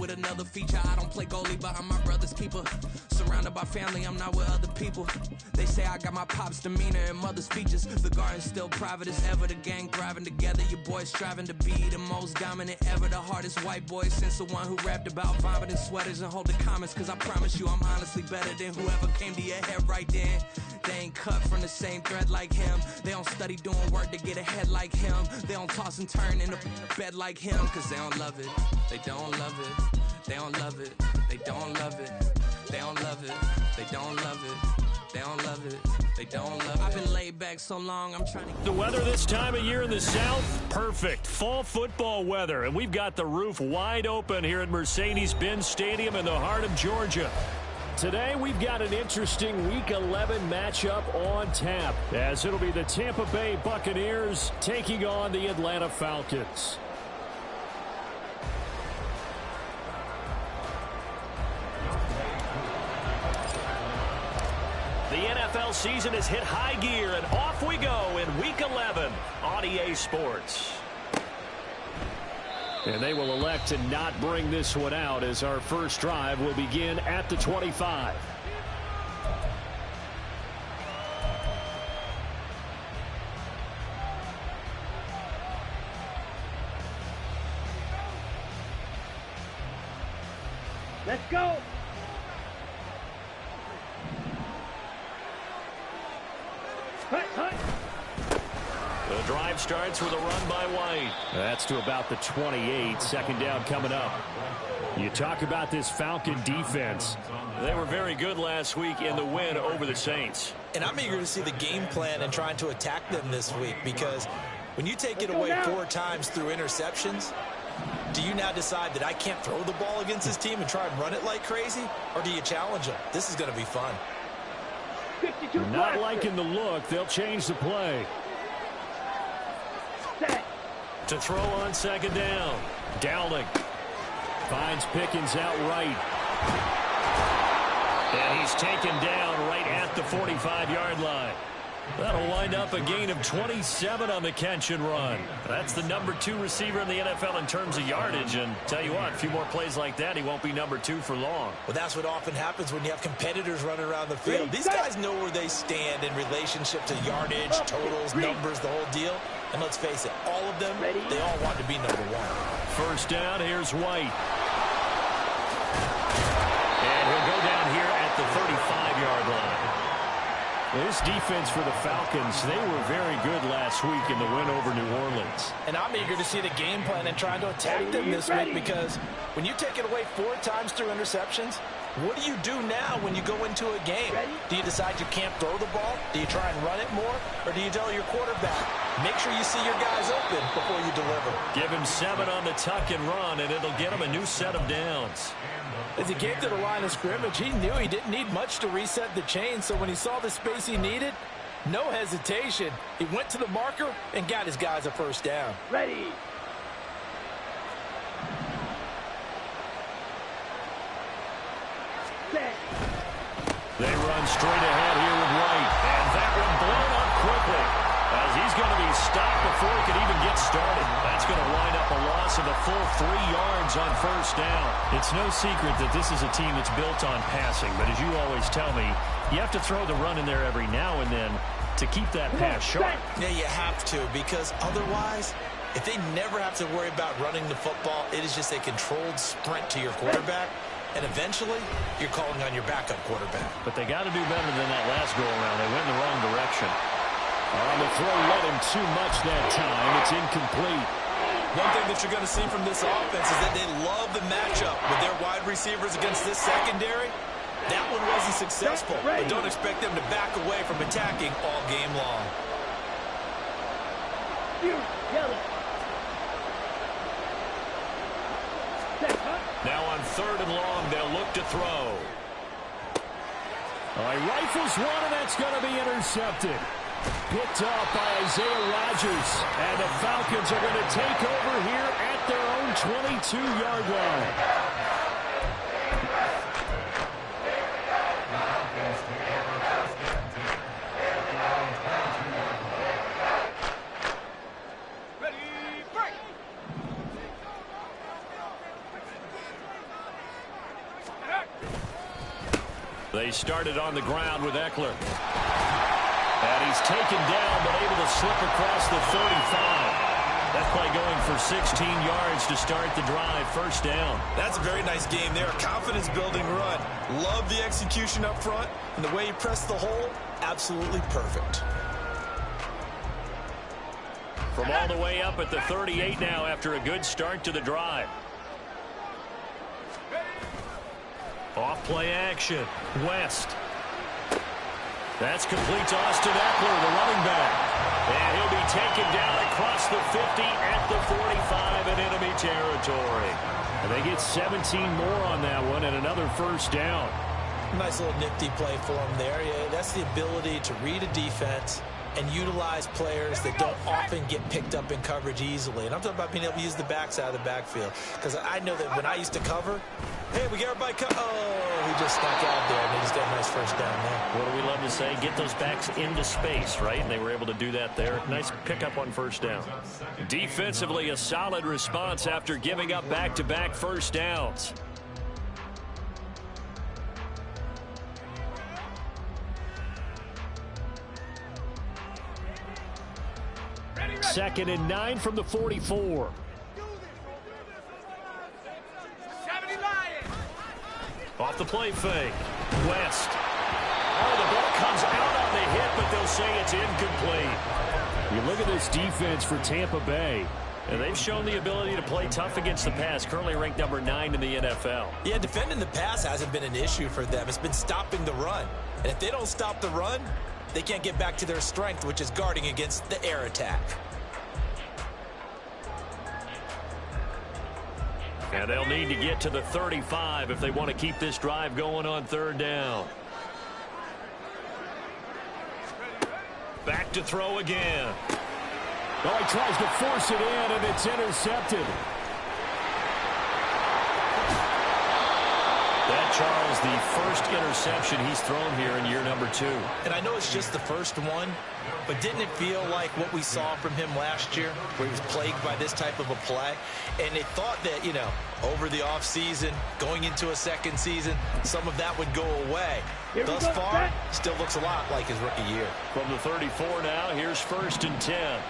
with another feature. I don't play goalie, but I'm my brother's keeper. Surrounded by family, I'm not with other people. They say I got my pop's demeanor and mother's features. The garden's still private as ever. The gang thriving together. Your boys striving to be the most dominant ever. The hardest white boy since the one who rapped about vomiting sweaters and holding comments. Cause I promise you I'm honestly better than whoever came to your head right then. They ain't cut from the same thread like him. They don't study doing work to get ahead like him. They don't toss and turn in the bed like him. Cause they don't love it. They don't love it. They don't love it. They don't love it. They don't love it. They don't love it. They don't love it. They don't love it. I've been laid back so long, I'm trying to... The weather this time of year in the South, perfect. Fall football weather. And we've got the roof wide open here at Mercedes-Benz Stadium in the heart of Georgia. Today, we've got an interesting Week 11 matchup on tap, as it'll be the Tampa Bay Buccaneers taking on the Atlanta Falcons. The NFL season has hit high gear, and off we go in Week 11 on EA Sports. And they will elect to not bring this one out as our first drive will begin at the 25. Let's go. The drive starts with a run by White. That's to about the 28. Second down coming up. You talk about this Falcon defense. They were very good last week in the win over the Saints. And I'm eager to see the game plan and trying to attack them this week, because when you take it away 4 times through interceptions, do you now decide that I can't throw the ball against this team and try and run it like crazy? Or do you challenge them? This is going to be fun. Not liking the look. They'll change the play. To throw on second down. Dowling finds Pickens out right. And he's taken down right at the 45-yard line. That'll wind up a gain of 27 on the catch and run. That's the number 2 receiver in the NFL in terms of yardage. And tell you what, a few more plays like that, he won't be number 2 for long. Well, that's what often happens when you have competitors running around the field. These guys know where they stand in relationship to yardage, totals, numbers, the whole deal. And let's face it, all of them, they all want to be number 1. First down, here's White. And he'll go down here at the 35-yard line. This defense for the Falcons, they were very good last week in the win over New Orleans. And I'm eager to see the game plan and trying to attack them this week, because when you take it away 4 times through interceptions, what do you do now when you go into a game? Do you decide you can't throw the ball? Do you try and run it more? Or do you tell your quarterback, make sure you see your guys open before you deliver? Give him 7 on the tuck and run, and it'll get him a new set of downs. As he came to the line of scrimmage, he knew he didn't need much to reset the chain, so when he saw the space he needed, no hesitation. He went to the marker and got his guys a first down. Ready. They run straight ahead here with White, and that one blown up quickly, as he's going to be stopped before he can even get started. That's going to wind up a loss of a full 3 yards on first down. It's no secret that this is a team that's built on passing, but as you always tell me, you have to throw the run in there every now and then to keep that pass sharp. Yeah, you have to, because otherwise, if they never have to worry about running the football, it is just a controlled sprint to your quarterback. And eventually, you're calling on your backup quarterback. But they got to do better than that last go-around. They went in the wrong direction. On the throw, led him too much that time. It's incomplete. One thing that you're going to see from this offense is that they love the matchup with their wide receivers against this secondary. That one wasn't successful, but don't expect them to back away from attacking all game long. Now on 3rd and long, they'll look to throw. All right, rifles one, and that's going to be intercepted. Picked off by Isaiah Rodgers. And the Falcons are going to take over here at their own 22-yard line. They started on the ground with Eckler. And he's taken down, but able to slip across the 35. That play going for 16 yards to start the drive. First down. That's a very nice game there. Confidence-building run. Love the execution up front. And the way he pressed the hole, absolutely perfect. From all the way up at the 38 now after a good start to the drive. Off play action. West. That's complete to Austin Eckler, the running back. And he'll be taken down across the 50 at the 45 in enemy territory. And they get 17 more on that one and another first down. Nice little nifty play for him there. Yeah, that's the ability to read a defense and utilize players that don't often get picked up in coverage easily. And I'm talking about being able to use the backs out of the backfield. Because I know that when I used to cover, hey, we get everybody oh, he just snuck out there, and they just got a nice first down there. What do we love to say? Get those backs into space, right? And they were able to do that there. Nice pickup on first down. Defensively, a solid response after giving up back-to-back first downs. Second and 9 from the 44. Off the play fake. West. Oh, the ball comes out on the hit, but they'll say it's incomplete. You look at this defense for Tampa Bay, and they've shown the ability to play tough against the pass, currently ranked number 9 in the NFL. Yeah, defending the pass hasn't been an issue for them. It's been stopping the run. And if they don't stop the run, they can't get back to their strength, which is guarding against the air attack. And they'll need to get to the 35 if they want to keep this drive going on third down. Back to throw again. Oh, he tries to force it in, and it's intercepted. That, Charles, the first interception he's thrown here in year number 2. And I know it's just the first one, but didn't it feel like what we saw from him last year, where he was plagued by this type of a play? And they thought that, you know, over the offseason, going into a second season, some of that would go away. Thus far, still looks a lot like his rookie year. From the 34 now, here's first and 10.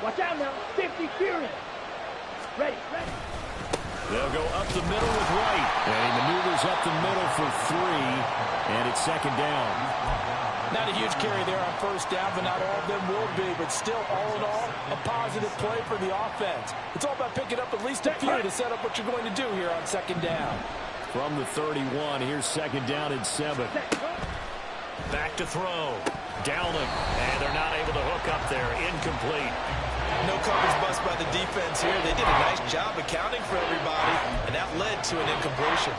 Watch out now. 50 furious. Ready. They'll go up the middle with White. And he maneuvers up the middle for 3. And it's second down. Not a huge carry there on first down, but not all of them will be. But still, all in all, a positive play for the offense. It's all about picking up at least a few to set up what you're going to do here on second down. From the 31, here's second down and 7. Back to throw. Downing. And they're not able to hook up there. Incomplete. No coverage bust by the defense here. They did a nice job accounting for everybody, and that led to an incompletion.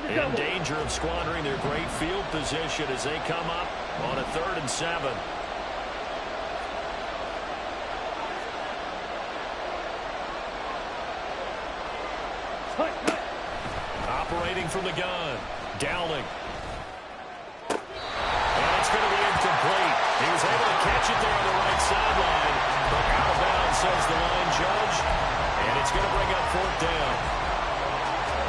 In danger of squandering their great field position as they come up on a 3rd and 7. Operating from the gun. Downing. And it's going to be incomplete. He was able to catch it there on the right sideline, but out of bounds, says the line judge. And it's going to bring up 4th down.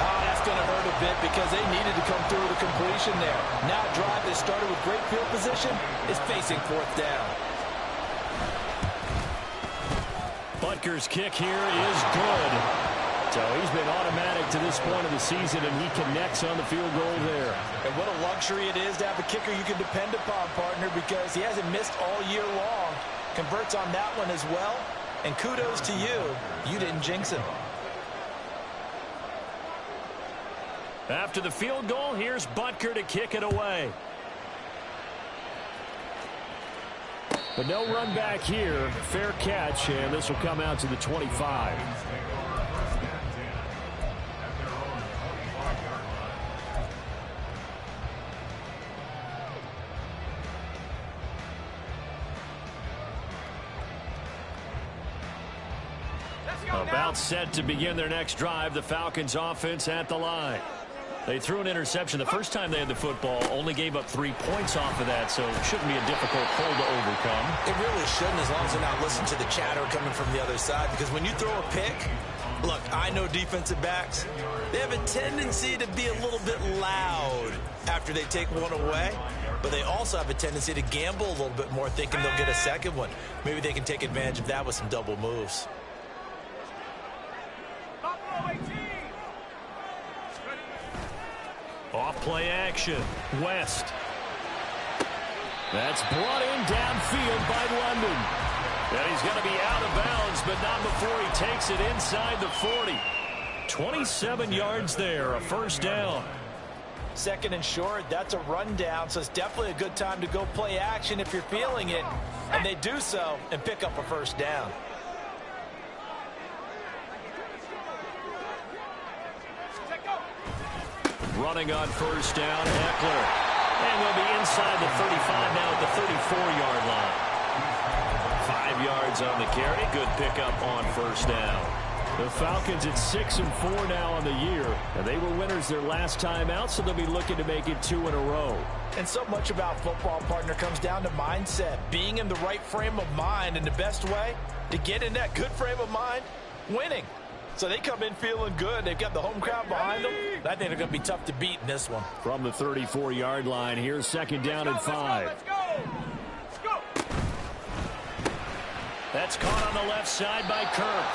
Oh, that's going to hurt a bit because they needed to come through with a completion there. Now a drive that started with great field position is facing 4th down. Butker's kick here is good. So he's been automatic to this point of the season, and he connects on the field goal there. And what a luxury it is to have a kicker you can depend upon, partner, because he hasn't missed all year long. Converts on that one as well. And kudos to you. You didn't jinx him. After the field goal, here's Butker to kick it away. But no run back here. Fair catch, and this will come out to the 25. About set to begin their next drive, the Falcons offense at the line. They threw an interception the first time they had the football, only gave up 3 points off of that, so it shouldn't be a difficult hole to overcome. It really shouldn't, as long as they're not listening to the chatter coming from the other side, because when you throw a pick, look, I know defensive backs, they have a tendency to be a little bit loud after they take one away, but they also have a tendency to gamble a little bit more, thinking they'll get a second one. Maybe they can take advantage of that with some double moves. Off play action. West. That's brought in downfield by London. And he's going to be out of bounds, but not before he takes it inside the 40. 27 yards there, a first down. Second and short, that's a rundown, so it's definitely a good time to go play action if you're feeling it. And they do so and pick up a first down. Running on first down, Eckler. And they'll be inside the 35 now at the 34-yard line. 5 yards on the carry. Good pickup on first down. The Falcons at 6-4 now on the year. And they were winners their last time out, so they'll be looking to make it 2 in a row. And so much about football, partner, comes down to mindset. Being in the right frame of mind, and the best way to get in that good frame of mind, winning. So they come in feeling good. They've got the home crowd behind them. I think they're going to be tough to beat in this one. From the 34-yard line, here's second down and 5. Let's go. That's caught on the left side by Kirk.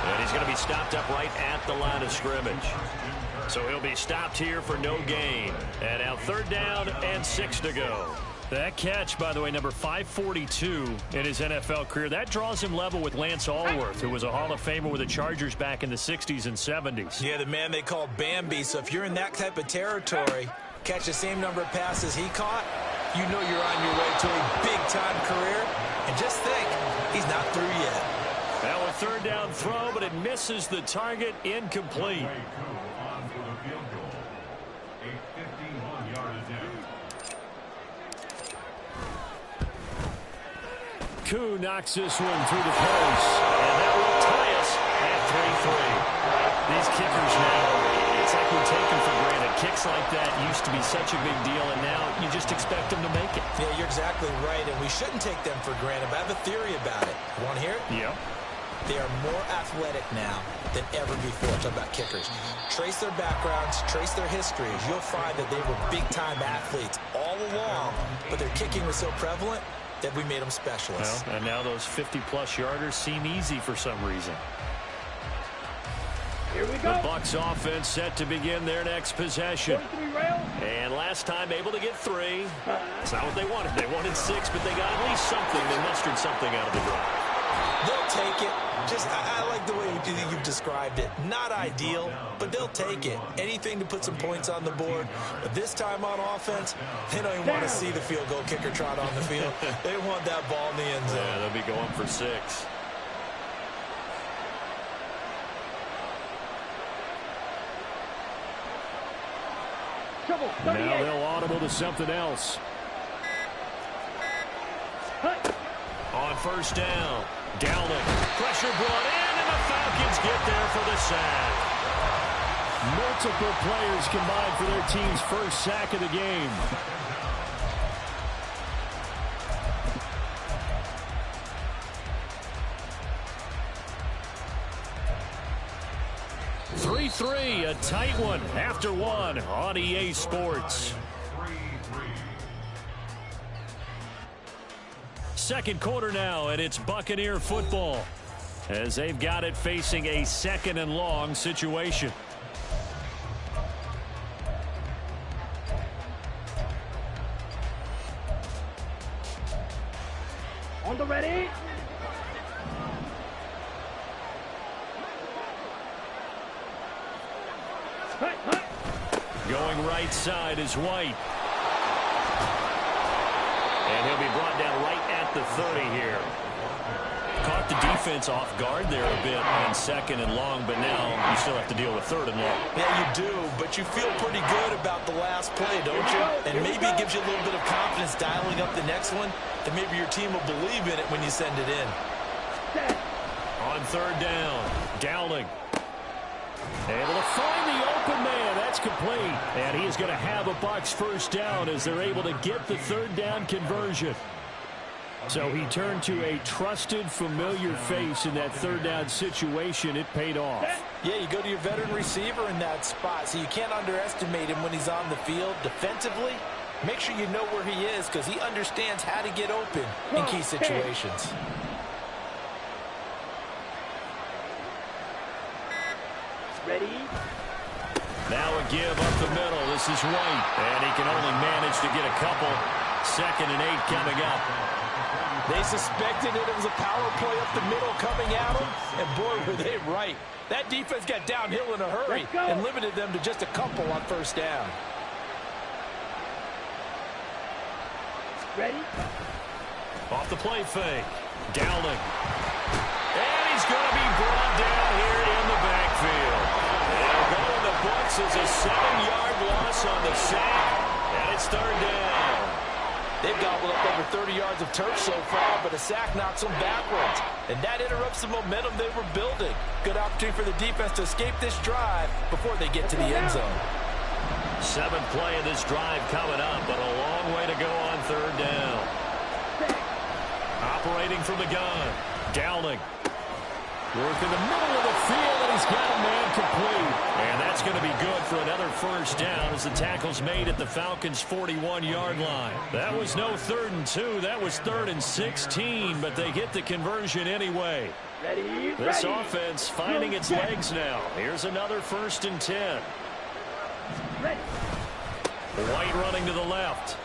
And he's going to be stopped up right at the line of scrimmage. So he'll be stopped here for no gain. And now third down and 6 to go. That catch, by the way, number 542 in his NFL career, that draws him level with Lance Allworth, who was a Hall of Famer with the Chargers back in the 60s and 70s. Yeah, the man they call Bambi. So if you're in that type of territory, catch the same number of passes he caught, you know you're on your way to a big-time career. And just think, he's not through yet. Now a third down throw, but it misses the target, incomplete. Koo knocks this one through the post, and that will tie us at 3-3. These kickers now, it's like we take them for granted. Kicks like that used to be such a big deal, and now you just expect them to make it. Yeah, you're exactly right, and we shouldn't take them for granted, but I have a theory about it. You want to hear it? Yeah. They are more athletic now than ever before. Talk about kickers. Trace their backgrounds, trace their histories. You'll find that they were big-time athletes all along, but their kicking was so prevalent that we made them specialists. Well, and now those 50-plus yarders seem easy for some reason. Here we go. The Bucs offense set to begin their next possession. And last time able to get 3. It's not what they wanted. They wanted 6, but they got at least something. They mustered something out of the drive. They'll take it. I like the way you've described it. Not ideal, but they'll take it. Anything to put some points on the board. But this time on offense, they don't even want to see the field goal kicker trot on the field. They want that ball in the end zone. Yeah, they'll be going for 6. Now they'll audible to something else. On first down, Dowling. Pressure brought in, and the Falcons get there for the sack. Multiple players combined for their team's first sack of the game. A tight one after one on EA Sports. Second quarter now, and it's Buccaneer football as they've got it facing a second and long situation. On the ready. Going right side is White. And he'll be brought down right at the 30 here. Caught the defense off guard there a bit on second and long, but now you still have to deal with third and long. Yeah, you do, but you feel pretty good about the last play, don't you? And maybe it gives you a little bit of confidence dialing up the next one, and maybe your team will believe in it when you send it in. On third down, Dowling. Able to find the open man. That's That's complete. And he is going to have a Bucs first down as they're able to get the third down conversion. So he turned to a trusted, familiar face in that third down situation. It paid off. Yeah, you go to your veteran receiver in that spot, so you can't underestimate him when he's on the field. Defensively, make sure you know where he is because he understands how to get open in key situations. Ready? Now a give up the middle. This is White, and he can only manage to get a couple. 2nd and 8 coming up. They suspected it was a power play up the middle coming at them, and boy, were they right. That defense got downhill in a hurry and limited them to just a couple on first down. Ready? Off the play fake. Dowling. And he's going to be brought down here in the backfield. They'll go in the books as a 7-yard loss on the sack, and it's third down. They've gobbled up over 30 yards of turf so far, but a sack knocks them backwards. And that interrupts the momentum they were building. Good opportunity for the defense to escape this drive before they get to the end zone. 7th play of this drive coming up, but a long way to go on third down. Operating from the gun. Dowling. Working the middle of the field, and he's got a man complete. And that's going to be good for another first down as the tackle's made at the Falcons' 41-yard line. That was no 3rd and 2. That was 3rd and 16, but they get the conversion anyway. Ready? This offense finding its legs now. Here's another 1st and 10. Ready. White running to the left.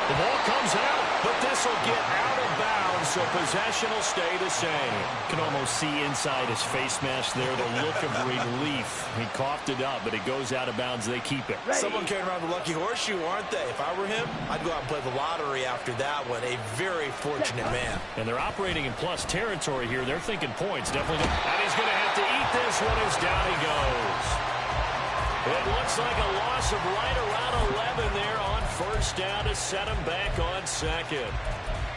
The ball comes out, but this will get out of bounds, so possession will stay the same. You can almost see inside his face mask there the look of relief. He coughed it up, but it goes out of bounds. They keep it. Someone carrying around the lucky horseshoe, aren't they? If I were him, I'd go out and play the lottery after that one. A very fortunate man. And they're operating in plus territory here. They're thinking points. Definitely. And he's going to have to eat this one as down he goes. It looks like a loss of right around 11 there on first down to set him back on 2nd.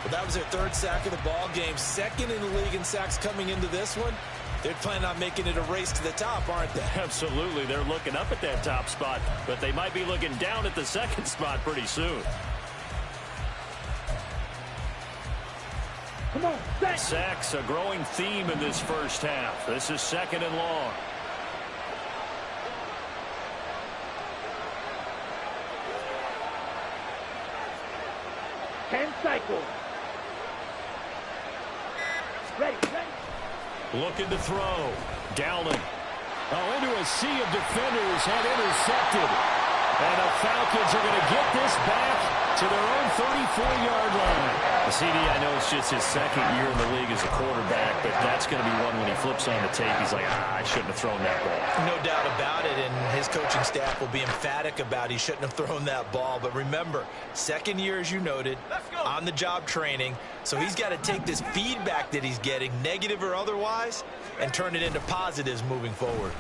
Well, that was their 3rd sack of the ball game. 2nd in the league in sacks coming into this one. They're planning on making it a race to the top, aren't they? Absolutely. They're looking up at that top spot, but they might be looking down at the 2nd spot pretty soon. Come on, sack. Sacks a growing theme in this first half. This is 2nd and long. Cycle. Ready. Looking to throw. Dowling. Oh, into a sea of defenders and intercepted. And the Falcons are going to get this back to their own 34-yard line. The CD, I know it's just his 2nd year in the league as a quarterback, but that's going to be one when he flips on the tape. He's like, I shouldn't have thrown that ball. No doubt about it, and his coaching staff will be emphatic about he shouldn't have thrown that ball. But remember, 2nd year, as you noted, on-the-job training. So he's got to take this feedback that he's getting, negative or otherwise, and turn it into positives moving forward.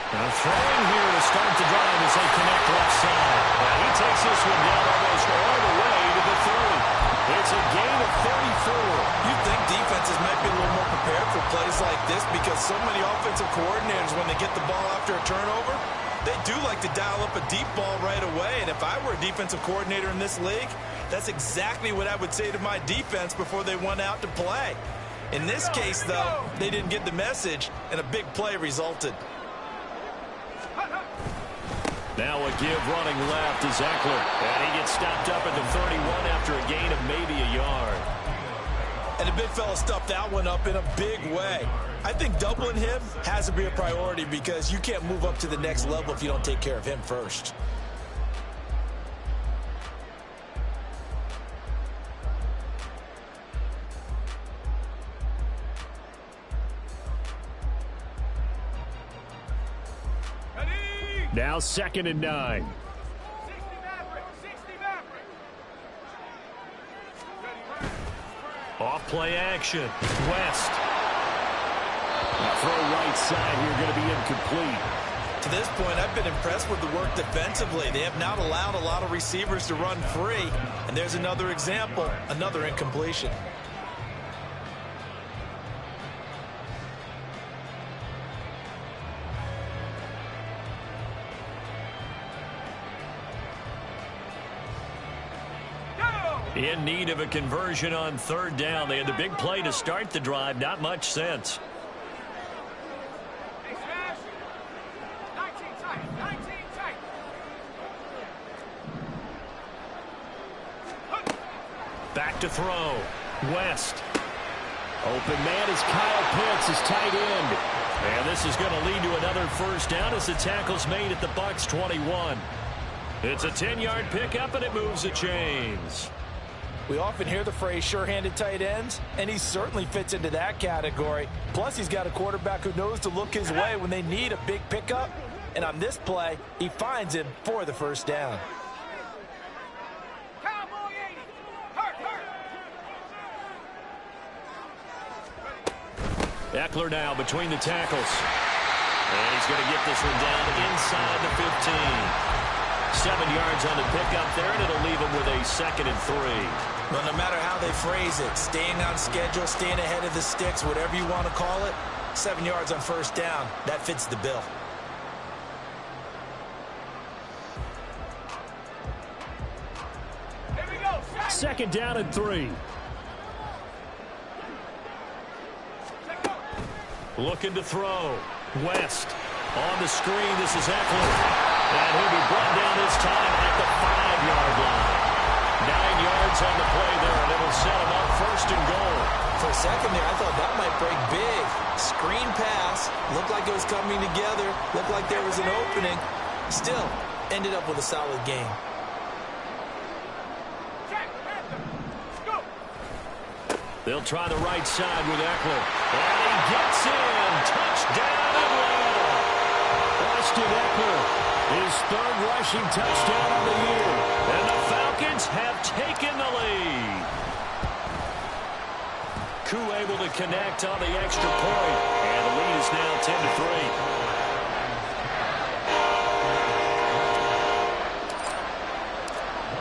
Now throwing here to start the drive as they connect left side. He takes this one down almost all the way to the 30. It's a gain of 34. You'd think defenses might be a little more prepared for plays like this because so many offensive coordinators, when they get the ball after a turnover, they do like to dial up a deep ball right away. And if I were a defensive coordinator in this league, that's exactly what I would say to my defense before they went out to play. In this case, though, they didn't get the message, and a big play resulted. Now a give running left to Eckler. And he gets stopped up at the 31 after a gain of maybe a yard. And the big fella stuffed that one up in a big way. I think doubling him has to be a priority because you can't move up to the next level if you don't take care of him first. Now 2nd and 9. Off play action. West. Throw right side here going to be incomplete. To this point, I've been impressed with the work defensively. They have not allowed a lot of receivers to run free. And there's another example, another incompletion. In need of a conversion on third down. They had the big play to start the drive. Not much sense. Back to throw. West. Open man is Kyle Pitts, his tight end. And this is going to lead to another first down as the tackle's made at the Bucs 21. It's a 10-yard pickup, and it moves the chains. We often hear the phrase sure-handed tight ends, and he certainly fits into that category. Plus, he's got a quarterback who knows to look his way when they need a big pickup. And on this play, he finds him for the first down. Eckler now between the tackles. And he's going to get this one down inside the 15. 7 yards on the pickup there, and it'll leave him with a 2nd and 3. Well, no matter how they phrase it, staying on schedule, staying ahead of the sticks, whatever you want to call it, 7 yards on first down, that fits the bill. Here we go. 2nd down and 3. Looking to throw. West on the screen. This is Eckler. And he'll be brought down this time at the 5-yard line. 9 yards on the play there, and it'll set him up 1st and goal. For a second there, I thought that might break big. Screen pass. Looked like it was coming together. Looked like there was an opening. Still, ended up with a solid game. They'll try the right side with Eckler. And he gets in. Touchdown Atlanta. Austin Eckler, his 3rd rushing touchdown of the year. And the Falcons have taken the lead. Koo able to connect on the extra point. And the lead is now 10-3.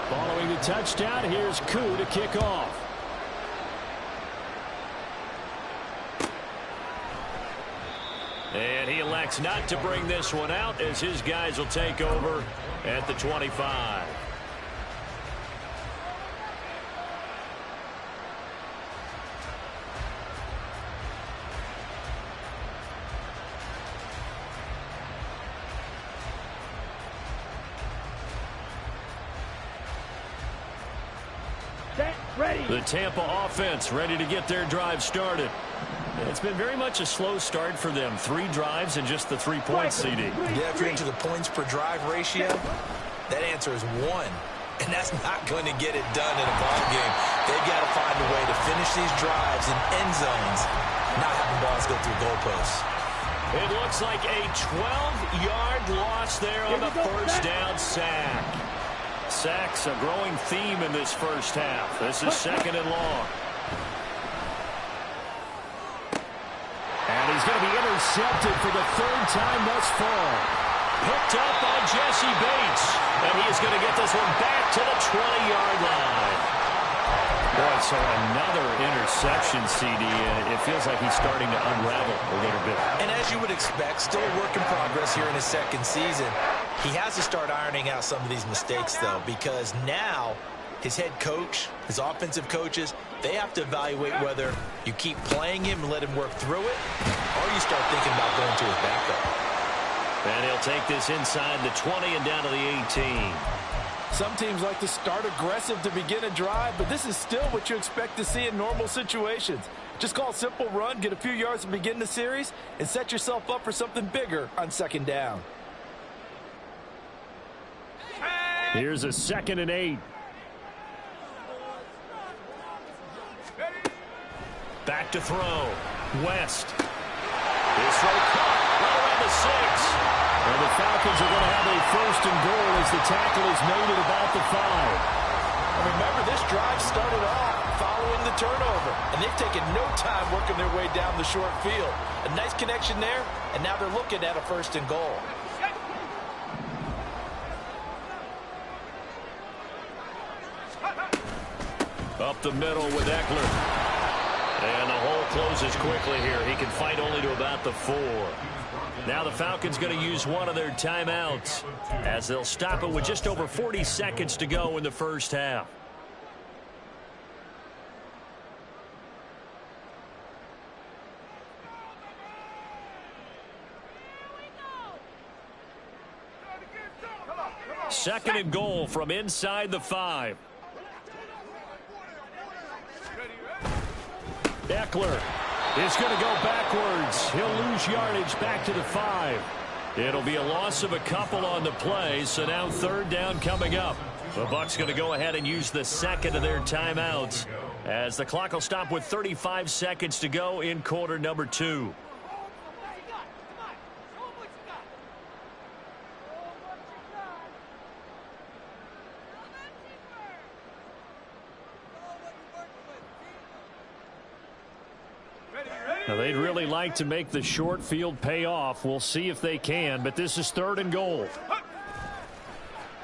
Following the touchdown, here's Koo to kick off. And he elects not to bring this one out as his guys will take over at the 25. Set, ready. The Tampa offense ready to get their drive started. It's been very much a slow start for them. 3 drives and just the 3 points, CD. Yeah, if you're into the points per drive ratio, that answer is 1. And that's not going to get it done in a ball game. They've got to find a way to finish these drives in end zones, not having balls go through goalposts. It looks like a 12-yard loss there on the first down sack. Sacks a growing theme in this first half. This is 2nd and long. And he's going to be intercepted for the 3rd time thus far. Picked up by Jesse Bates. And he is going to get this one back to the 20-yard line. Boy, so another interception, CD. It feels like he's starting to unravel a little bit. And as you would expect, still a work in progress here in his 2nd season. He has to start ironing out some of these mistakes, though, because now his head coach, his offensive coaches, they have to evaluate whether you keep playing him and let him work through it, or you start thinking about going to his backup. And he'll take this inside the 20 and down to the 18. Some teams like to start aggressive to begin a drive, but this is still what you expect to see in normal situations. Just call a simple run, get a few yards to begin the series, and set yourself up for something bigger on 2nd down. Here's a 2nd and 8. Back to throw. West. This throw caught right around the 6. And the Falcons are going to have a 1st and goal as the tackle is made at about the 5. And remember, this drive started off following the turnover, and they've taken no time working their way down the short field. A nice connection there, and now they're looking at a 1st and goal. Up the middle with Eckler. And the hole closes quickly here. He can fight only to about the 4. Now the Falcons going to use one of their timeouts as they'll stop it with just over 40 seconds to go in the first half. Second and goal from inside the 5. Eckler is going to go backwards. He'll lose yardage back to the 5. It'll be a loss of a couple on the play, so now third down coming up. The Bucs going to go ahead and use the second of their timeouts as the clock will stop with 35 seconds to go in quarter number 2. Now, they'd really like to make the short field pay off. We'll see if they can, but this is third and goal.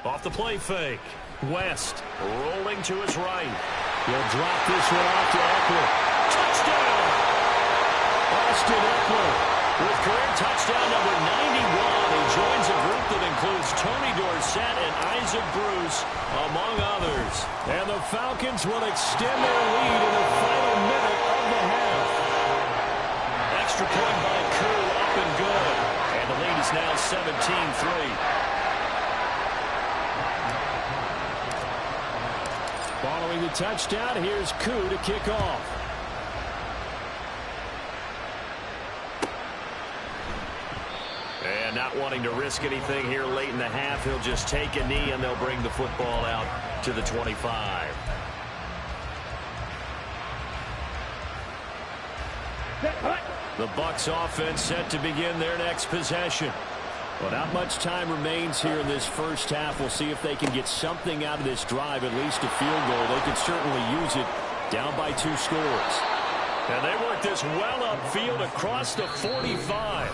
Off the play fake. West rolling to his right. He'll drop this one off to Eckler. Touchdown! Austin Eckler with career touchdown number 91. He joins a group that includes Tony Dorsett and Isaac Bruce, among others. And the Falcons will extend their lead in the final minute of the half. Extra point by Koo, up and good. And the lead is now 17-3. Following the touchdown, here's Koo to kick off. And not wanting to risk anything here late in the half, he'll just take a knee and they'll bring the football out to the 25. The Bucs offense set to begin their next possession. Well, not much time remains here in this first half. We'll see if they can get something out of this drive, at least a field goal. They could certainly use it down by 2 scores. And they work this well upfield across the 45.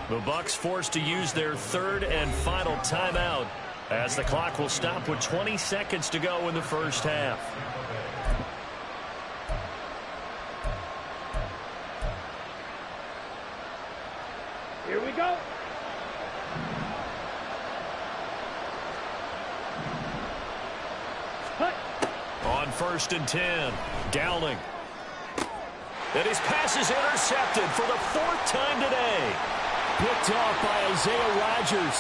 The Bucs forced to use their third and final timeout as the clock will stop with 20 seconds to go in the first half. Here we go. On first and 10, Dowling. And his pass is intercepted for the 4th time today. Picked off by Isaiah Rodgers.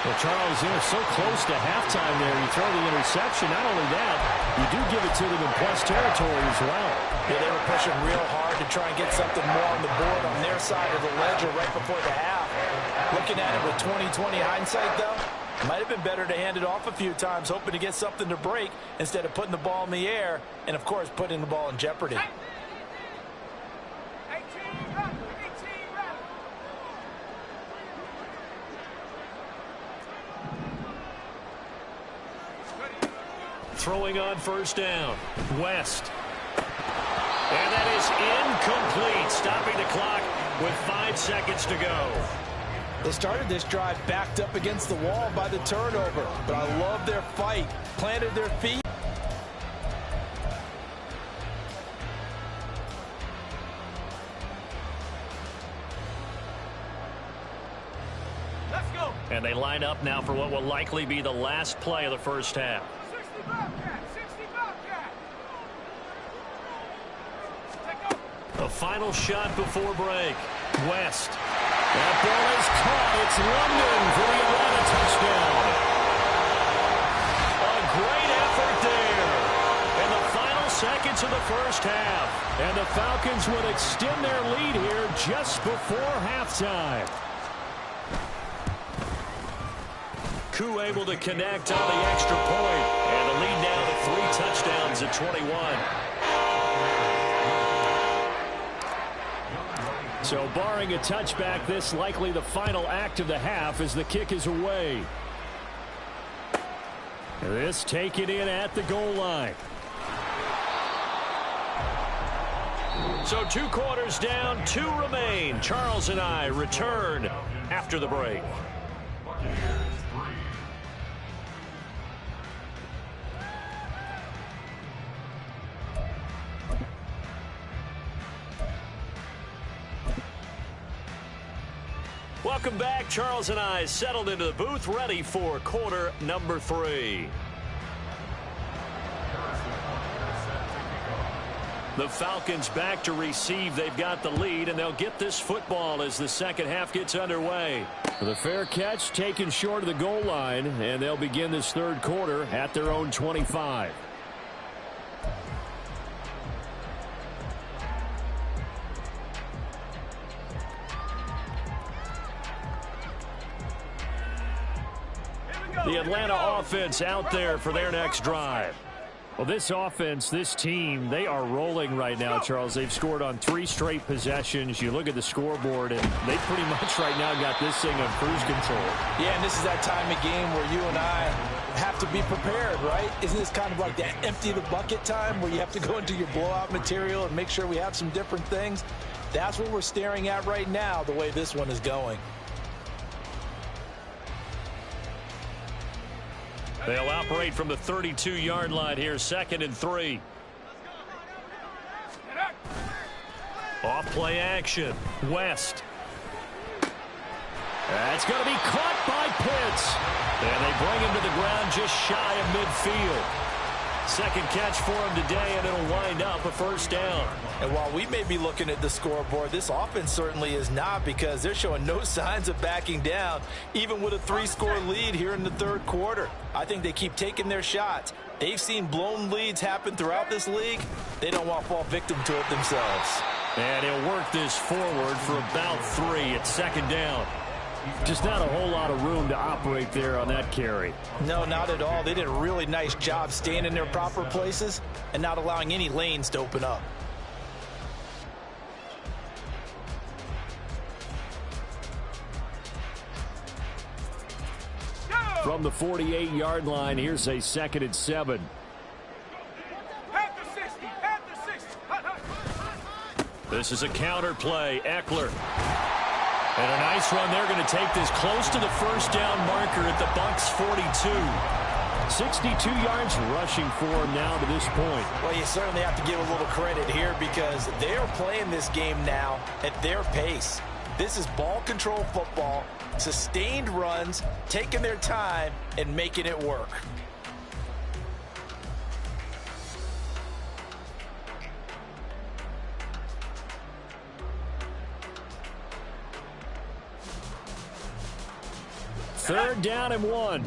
Well, Charles, they're so close to halftime there. You throw the interception. Not only that, you do give it to them in plus territory as well. Yeah, they were pushing real hard to try and get something more on the board on their side of the ledger right before the half. Looking at it with 20/20 hindsight, though, might have been better to hand it off a few times, hoping to get something to break instead of putting the ball in the air and, of course, putting the ball in jeopardy. Throwing on first down, West. And that is incomplete, stopping the clock with 5 seconds to go. They started this drive backed up against the wall by the turnover, but I love their fight, planted their feet. Let's go. And they line up now for what will likely be the last play of the first half. 60 Bobcat, 60 Bobcat. Take go. A final shot before break. West. That ball is caught. It's London for the Atlanta touchdown. A great effort there. In the final seconds of the first half. And the Falcons would extend their lead here just before halftime. Koo able to connect on the extra point. And the lead now to 3 touchdowns at 21. So barring a touchback, this likely the final act of the half as the kick is away. This taken in at the goal line. So 2 quarters down, 2 remain. Charles and I return after the break. Welcome back. Charles and I settled into the booth, ready for quarter number 3. The Falcons back to receive. They've got the lead, and they'll get this football as the second half gets underway. The fair catch taken short of the goal line, and they'll begin this third quarter at their own 25. The Atlanta offense out there for their next drive. Well, this offense, this team, they are rolling right now, Charles. They've scored on 3 straight possessions. You look at the scoreboard, and they pretty much right now got this thing on cruise control. Yeah, and this is that time of game where you and I have to be prepared, right? Isn't this kind of like that empty the bucket time where you have to go into your blowout material and make sure we have some different things? That's what we're staring at right now, the way this one is going. They'll operate from the 32-yard line here, 2nd and 3. Off play action. West. That's going to be caught by Pitts. And they bring him to the ground just shy of midfield. Second catch for him today, and it'll wind up a first down. And while we may be looking at the scoreboard, this offense certainly is not, because they're showing no signs of backing down, even with a 3-score lead here in the third quarter. I think they keep taking their shots. They've seen blown leads happen throughout this league. They don't want to fall victim to it themselves. And he'll work this forward for about 3 at 2nd down. Just not a whole lot of room to operate there on that carry. No, not at all. They did a really nice job staying in their proper places and not allowing any lanes to open up. From the 48-yard line, here's a 2nd and 7. This is a counter play. Eckler. And a nice run. They're going to take this close to the first down marker at the Bucs 42. 62 yards rushing for him now to this point. Well, you certainly have to give a little credit here, because they are playing this game now at their pace. This is ball control football, sustained runs, taking their time, and making it work. Third down and 1.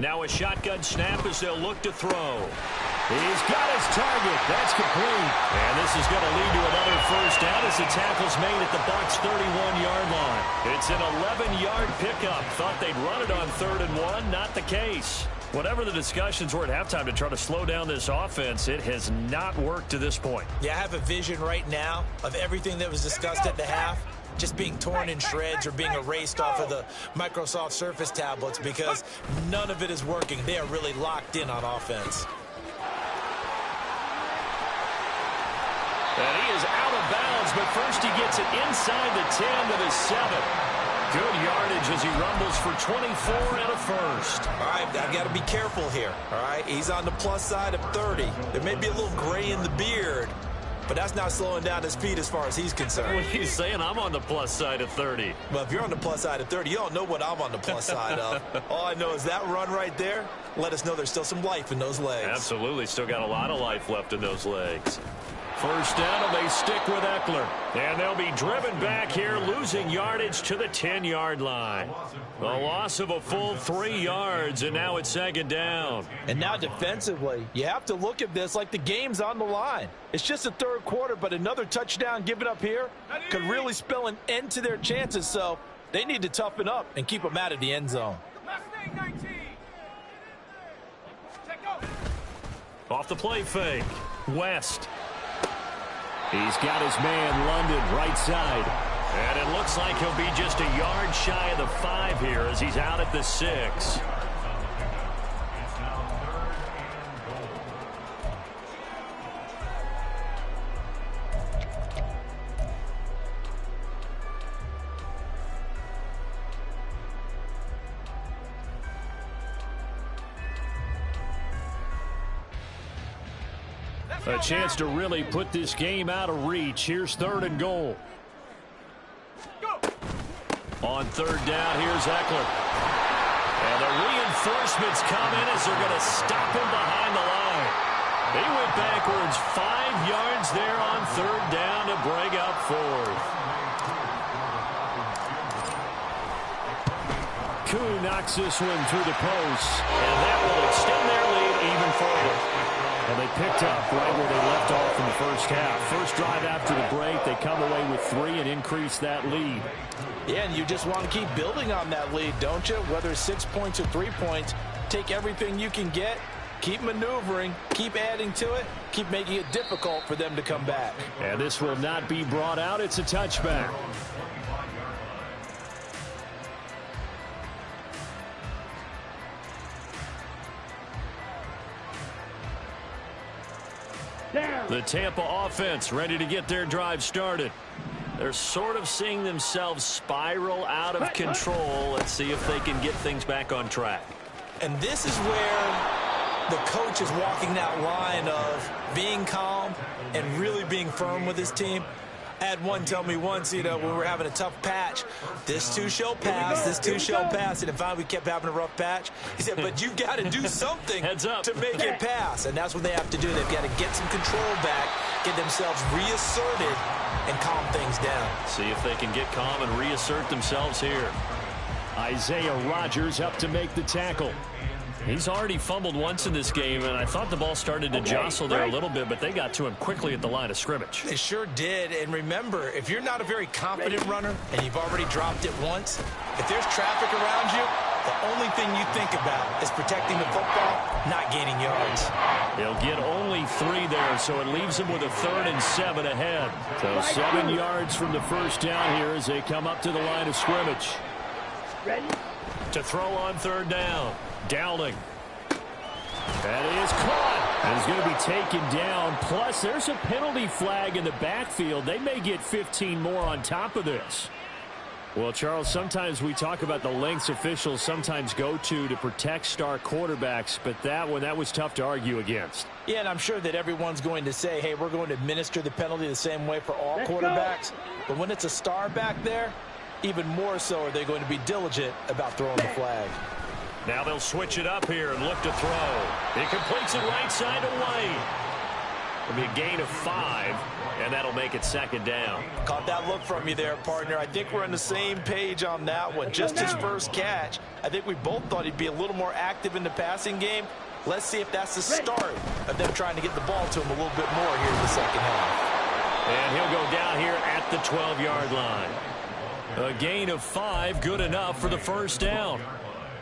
Now a shotgun snap as they'll look to throw. He's got his target. That's complete. And this is going to lead to another first down as the tackle's made at the Bucs 31-yard line. It's an 11-yard pickup. Thought they'd run it on 3rd and 1. Not the case. Whatever the discussions were at halftime to try to slow down this offense, it has not worked to this point. Yeah, I have a vision right now of everything that was discussed at the half just being torn in shreds or being erased off of the Microsoft Surface tablets, because none of it is working. They are really locked in on offense. And he is out of bounds, but first he gets it inside the 10 to the 7. Good yardage as he rumbles for 24 and a first. All right, I've got to be careful here. All right, he's on the plus side of 30. There may be a little gray in the beard, but that's not slowing down his feet as far as he's concerned. What are you saying? I'm on the plus side of 30. Well, if you're on the plus side of 30, you don't know what I'm on the plus side of. All I know is that run right there let us know there's still some life in those legs. Absolutely. Still got a lot of life left in those legs. First down, and they stick with Eckler. And they'll be driven back here, losing yardage to the 10-yard line. A loss of a full 3 yards, and now it's 2nd down. And now defensively, you have to look at this like the game's on the line. It's just the third quarter, but another touchdown given up here could really spell an end to their chances. So they need to toughen up and keep them out of the end zone. Off the play fake. West. He's got his man London right side. And it looks like he'll be just a yard shy of the 5 here as he's out at the 6. A chance to really put this game out of reach. Here's 3rd and goal. On 3rd down, here's Eckler. And they're Reinforcements come in as they're going to stop him behind the line. He went backwards 5 yards there on 3rd down to bring up 4th. Koo knocks this one through the post, and that will extend their lead even further. And they picked up right where they left off in the first half. First drive after the break, they come away with 3 and increase that lead. Yeah, and you just want to keep building on that lead, don't you? Whether it's 6 points or 3 points, take everything you can get, keep maneuvering, keep adding to it, keep making it difficult for them to come back. And this will not be brought out. It's a touchback. The Tampa offense ready to get their drive started. They're sort of seeing themselves spiral out of control. Let's see if they can get things back on track. And this is where the coach is walking that line of being calm and really being firm with his team. I had one tell me once, when we were having a tough patch, this too shall pass, this too shall pass. And if finally we kept having a rough patch, he said, but you've got to do something to make it pass. And that's what they have to do. They've got to get some control back, get themselves reasserted, and calm things down. See if they can get calm and reassert themselves here. Isaiah Rodgers up to make the tackle. He's already fumbled once in this game, and I thought the ball started to jostle there a little bit, but they got to him quickly at the line of scrimmage. They sure did. And remember, if you're not a very confident runner and you've already dropped it once, if there's traffic around you, the only thing you think about is protecting the football, not gaining yards. They'll get only 3 there, so it leaves them with a 3rd and 7 ahead. So 7 yards from the first down here as they come up to the line of scrimmage. Ready? To throw on 3rd down. Dowling. That is caught. And is going to be taken down. Plus, there's a penalty flag in the backfield. They may get 15 more on top of this. Well, Charles, sometimes we talk about the lengths officials sometimes go to protect star quarterbacks, but that was tough to argue against. Yeah, and I'm sure that everyone's going to say, hey, we're going to administer the penalty the same way for all quarterbacks. But when it's a star back there, even more so are they going to be diligent about throwing the flag. Now they'll switch it up here and look to throw. He completes it right side away. It'll be a gain of 5, and that'll make it 2nd down. Caught that look from you there, partner. I think we're on the same page on that one. Just his first catch. I think we both thought he'd be a little more active in the passing game. Let's see if that's the start of them trying to get the ball to him a little bit more here in the second half. And he'll go down here at the 12-yard line. A gain of 5, good enough for the first down.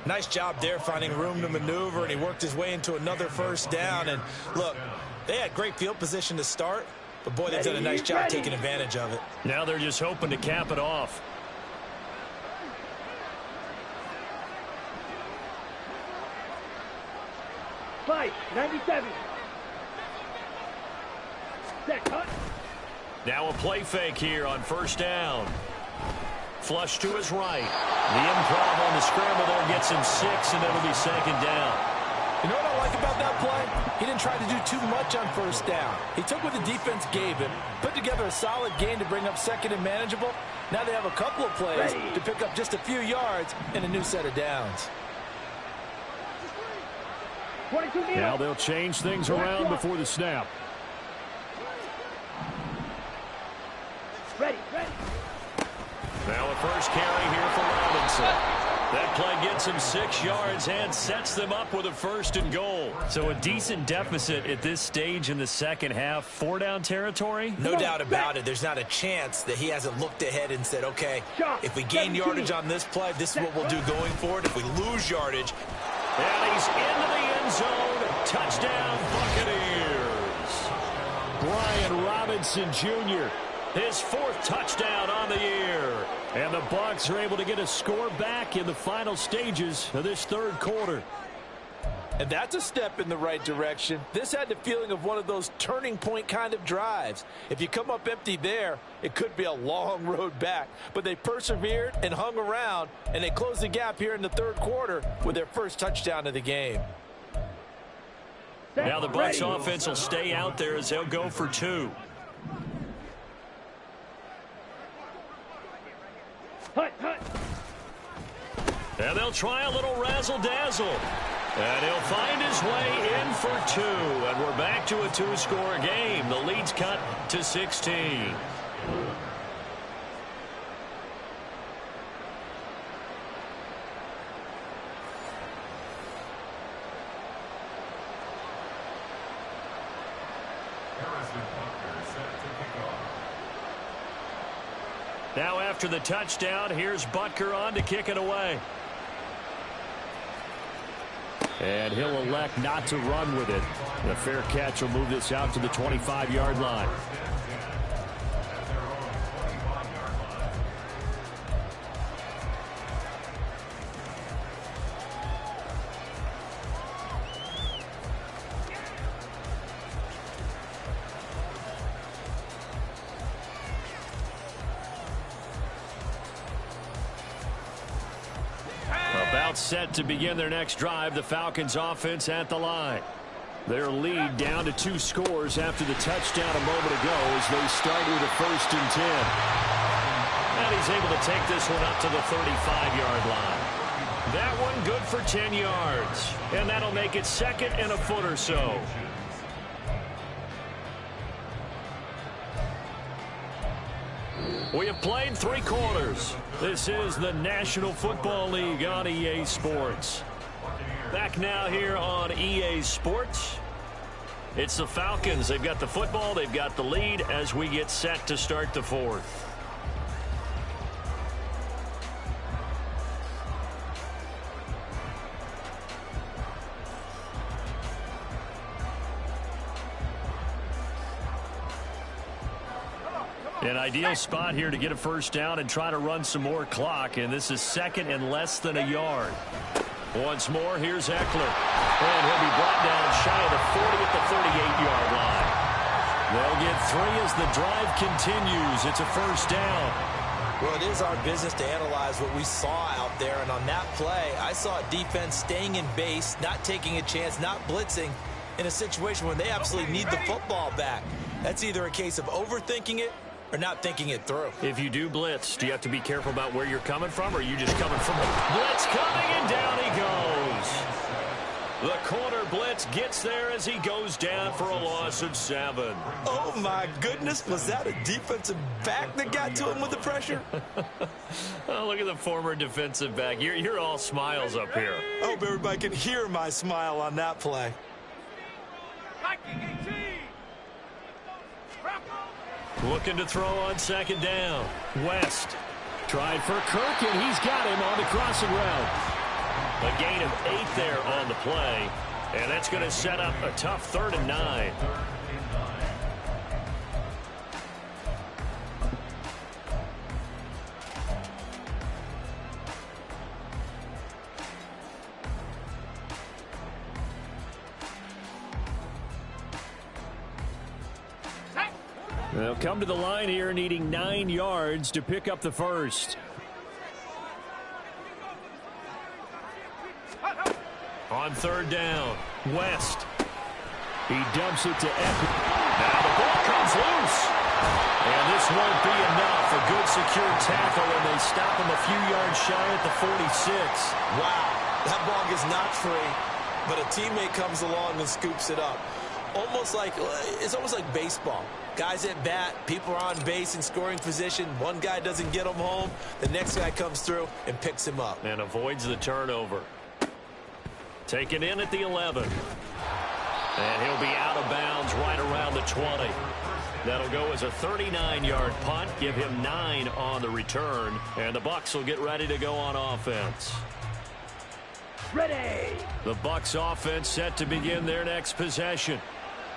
Nice job there finding room to maneuver, and he worked his way into another first down. And look, they had great field position to start, but boy, they've done a nice job taking advantage of it. Now they're just hoping to cap it off. Fight, 97. Set, cut. Now a play fake here on 1st down. Flush to his right. The improv on the scramble there gets him 6, and it'll be 2nd down. You know what I like about that play? He didn't try to do too much on 1st down. He took what the defense gave him, put together a solid gain to bring up 2nd and manageable. Now they have a couple of plays to pick up just a few yards and a new set of downs. Now they'll change things around before the snap. Ready, ready. Now a first carry here for Robinson. That play gets him 6 yards and sets them up with a 1st and goal. So a decent deficit at this stage in the second half. 4-down territory? No doubt about it. There's not a chance that he hasn't looked ahead and said, okay, if we gain yardage on this play, this is what we'll do going forward. If we lose yardage. And he's into the end zone. Touchdown, Buccaneers. Brian Robinson Jr., his 4th touchdown on the year. And the Bucs are able to get a score back in the final stages of this 3rd quarter. And that's a step in the right direction. This had the feeling of one of those turning point kind of drives. If you come up empty there, it could be a long road back. But they persevered and hung around, and they closed the gap here in the 3rd quarter with their first touchdown of the game. Now the Bucs offense will stay out there as they'll go for 2. And they'll try a little razzle-dazzle. And he'll find his way in for 2. And we're back to a 2-score game. The lead's cut to 16. Now after the touchdown, here's Butker on to kick it away. And he'll elect not to run with it. A fair catch will move this out to the 25-yard line. Set to begin their next drive. The Falcons offense at the line. Their lead down to 2 scores after the touchdown a moment ago as they start with a 1st and 10. And he's able to take this one up to the 35-yard line. That one good for 10 yards. And that'll make it 2nd and a foot or so. We have played 3 quarters. This is the National Football League on EA Sports. Back now here on EA Sports. It's the Falcons. They've got the football. They've got the lead as we get set to start the 4th. An ideal spot here to get a 1st down and try to run some more clock, and this is 2nd and less than a yard. Once more, here's Eckler. And he'll be brought down shy of the 40 at the 38-yard line. They'll get 3 as the drive continues. It's a 1st down. Well, it is our business to analyze what we saw out there, and on that play, I saw a defense staying in base, not taking a chance, not blitzing, in a situation where they absolutely need the football back. That's either a case of overthinking it or not thinking it through. If you do blitz, do you have to be careful about where you're coming from, or are you just coming from the blitz coming, and down he goes. The corner blitz gets there as he goes down for a loss of 7. Oh, my goodness. Was that a defensive back that got to him with the pressure? Oh, look at the former defensive back. You're all smiles up here. I hope everybody can hear my smile on that play. Looking to throw on 2nd down. West tried for Kirk, and he's got him on the crossing route. A gain of 8 there on the play, and that's going to set up a tough 3rd and 9. They'll come to the line here needing 9 yards to pick up the 1st. On 3rd down, West. He dumps it to Eckler. Now the ball comes loose. And this won't be enough. A good secure tackle, and they stop him a few yards shy at the 46. Wow, that ball gets knocked free, but a teammate comes along and scoops it up. It's almost like baseball. Guys at bat, people are on base in scoring position. One guy doesn't get him home. The next guy comes through and picks him up. And avoids the turnover. Taken in at the 11. And he'll be out of bounds right around the 20. That'll go as a 39-yard punt. Give him 9 on the return. And the Bucs will get ready to go on offense. Ready. The Bucs offense set to begin their next possession.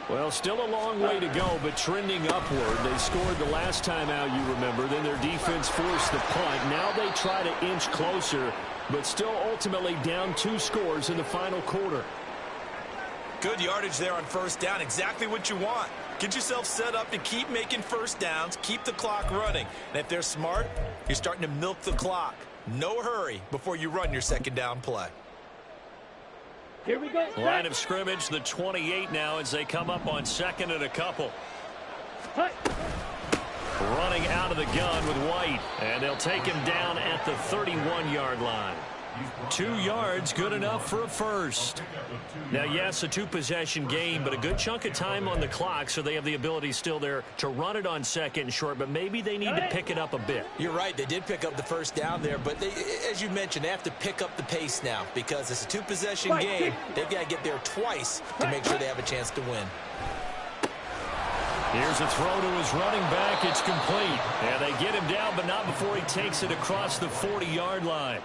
Well, still a long way to go, but trending upward. They scored the last time out, you remember. Then their defense forced the punt. Now they try to inch closer, but still ultimately down 2 scores in the final quarter. Good yardage there on 1st down. Exactly what you want. Get yourself set up to keep making 1st downs, keep the clock running. And if they're smart, you're starting to milk the clock. No hurry before you run your 2nd down play. Here we go. Line of scrimmage, the 28 now as they come up on 2nd and a couple. Hi. Running out of the gun with White, and they'll take him down at the 31-yard line. 2 yards, good enough for a first. Now, yes, a 2-possession game, but a good chunk of time on the clock, so they have the ability still there to run it on second and short, but maybe they need to pick it up a bit. You're right. They did pick up the first down there, but as you mentioned, they have to pick up the pace now because it's a 2-possession game. They've got to get there twice to make sure they have a chance to win. Here's a throw to his running back. It's complete. And they get him down, but not before he takes it across the 40-yard line.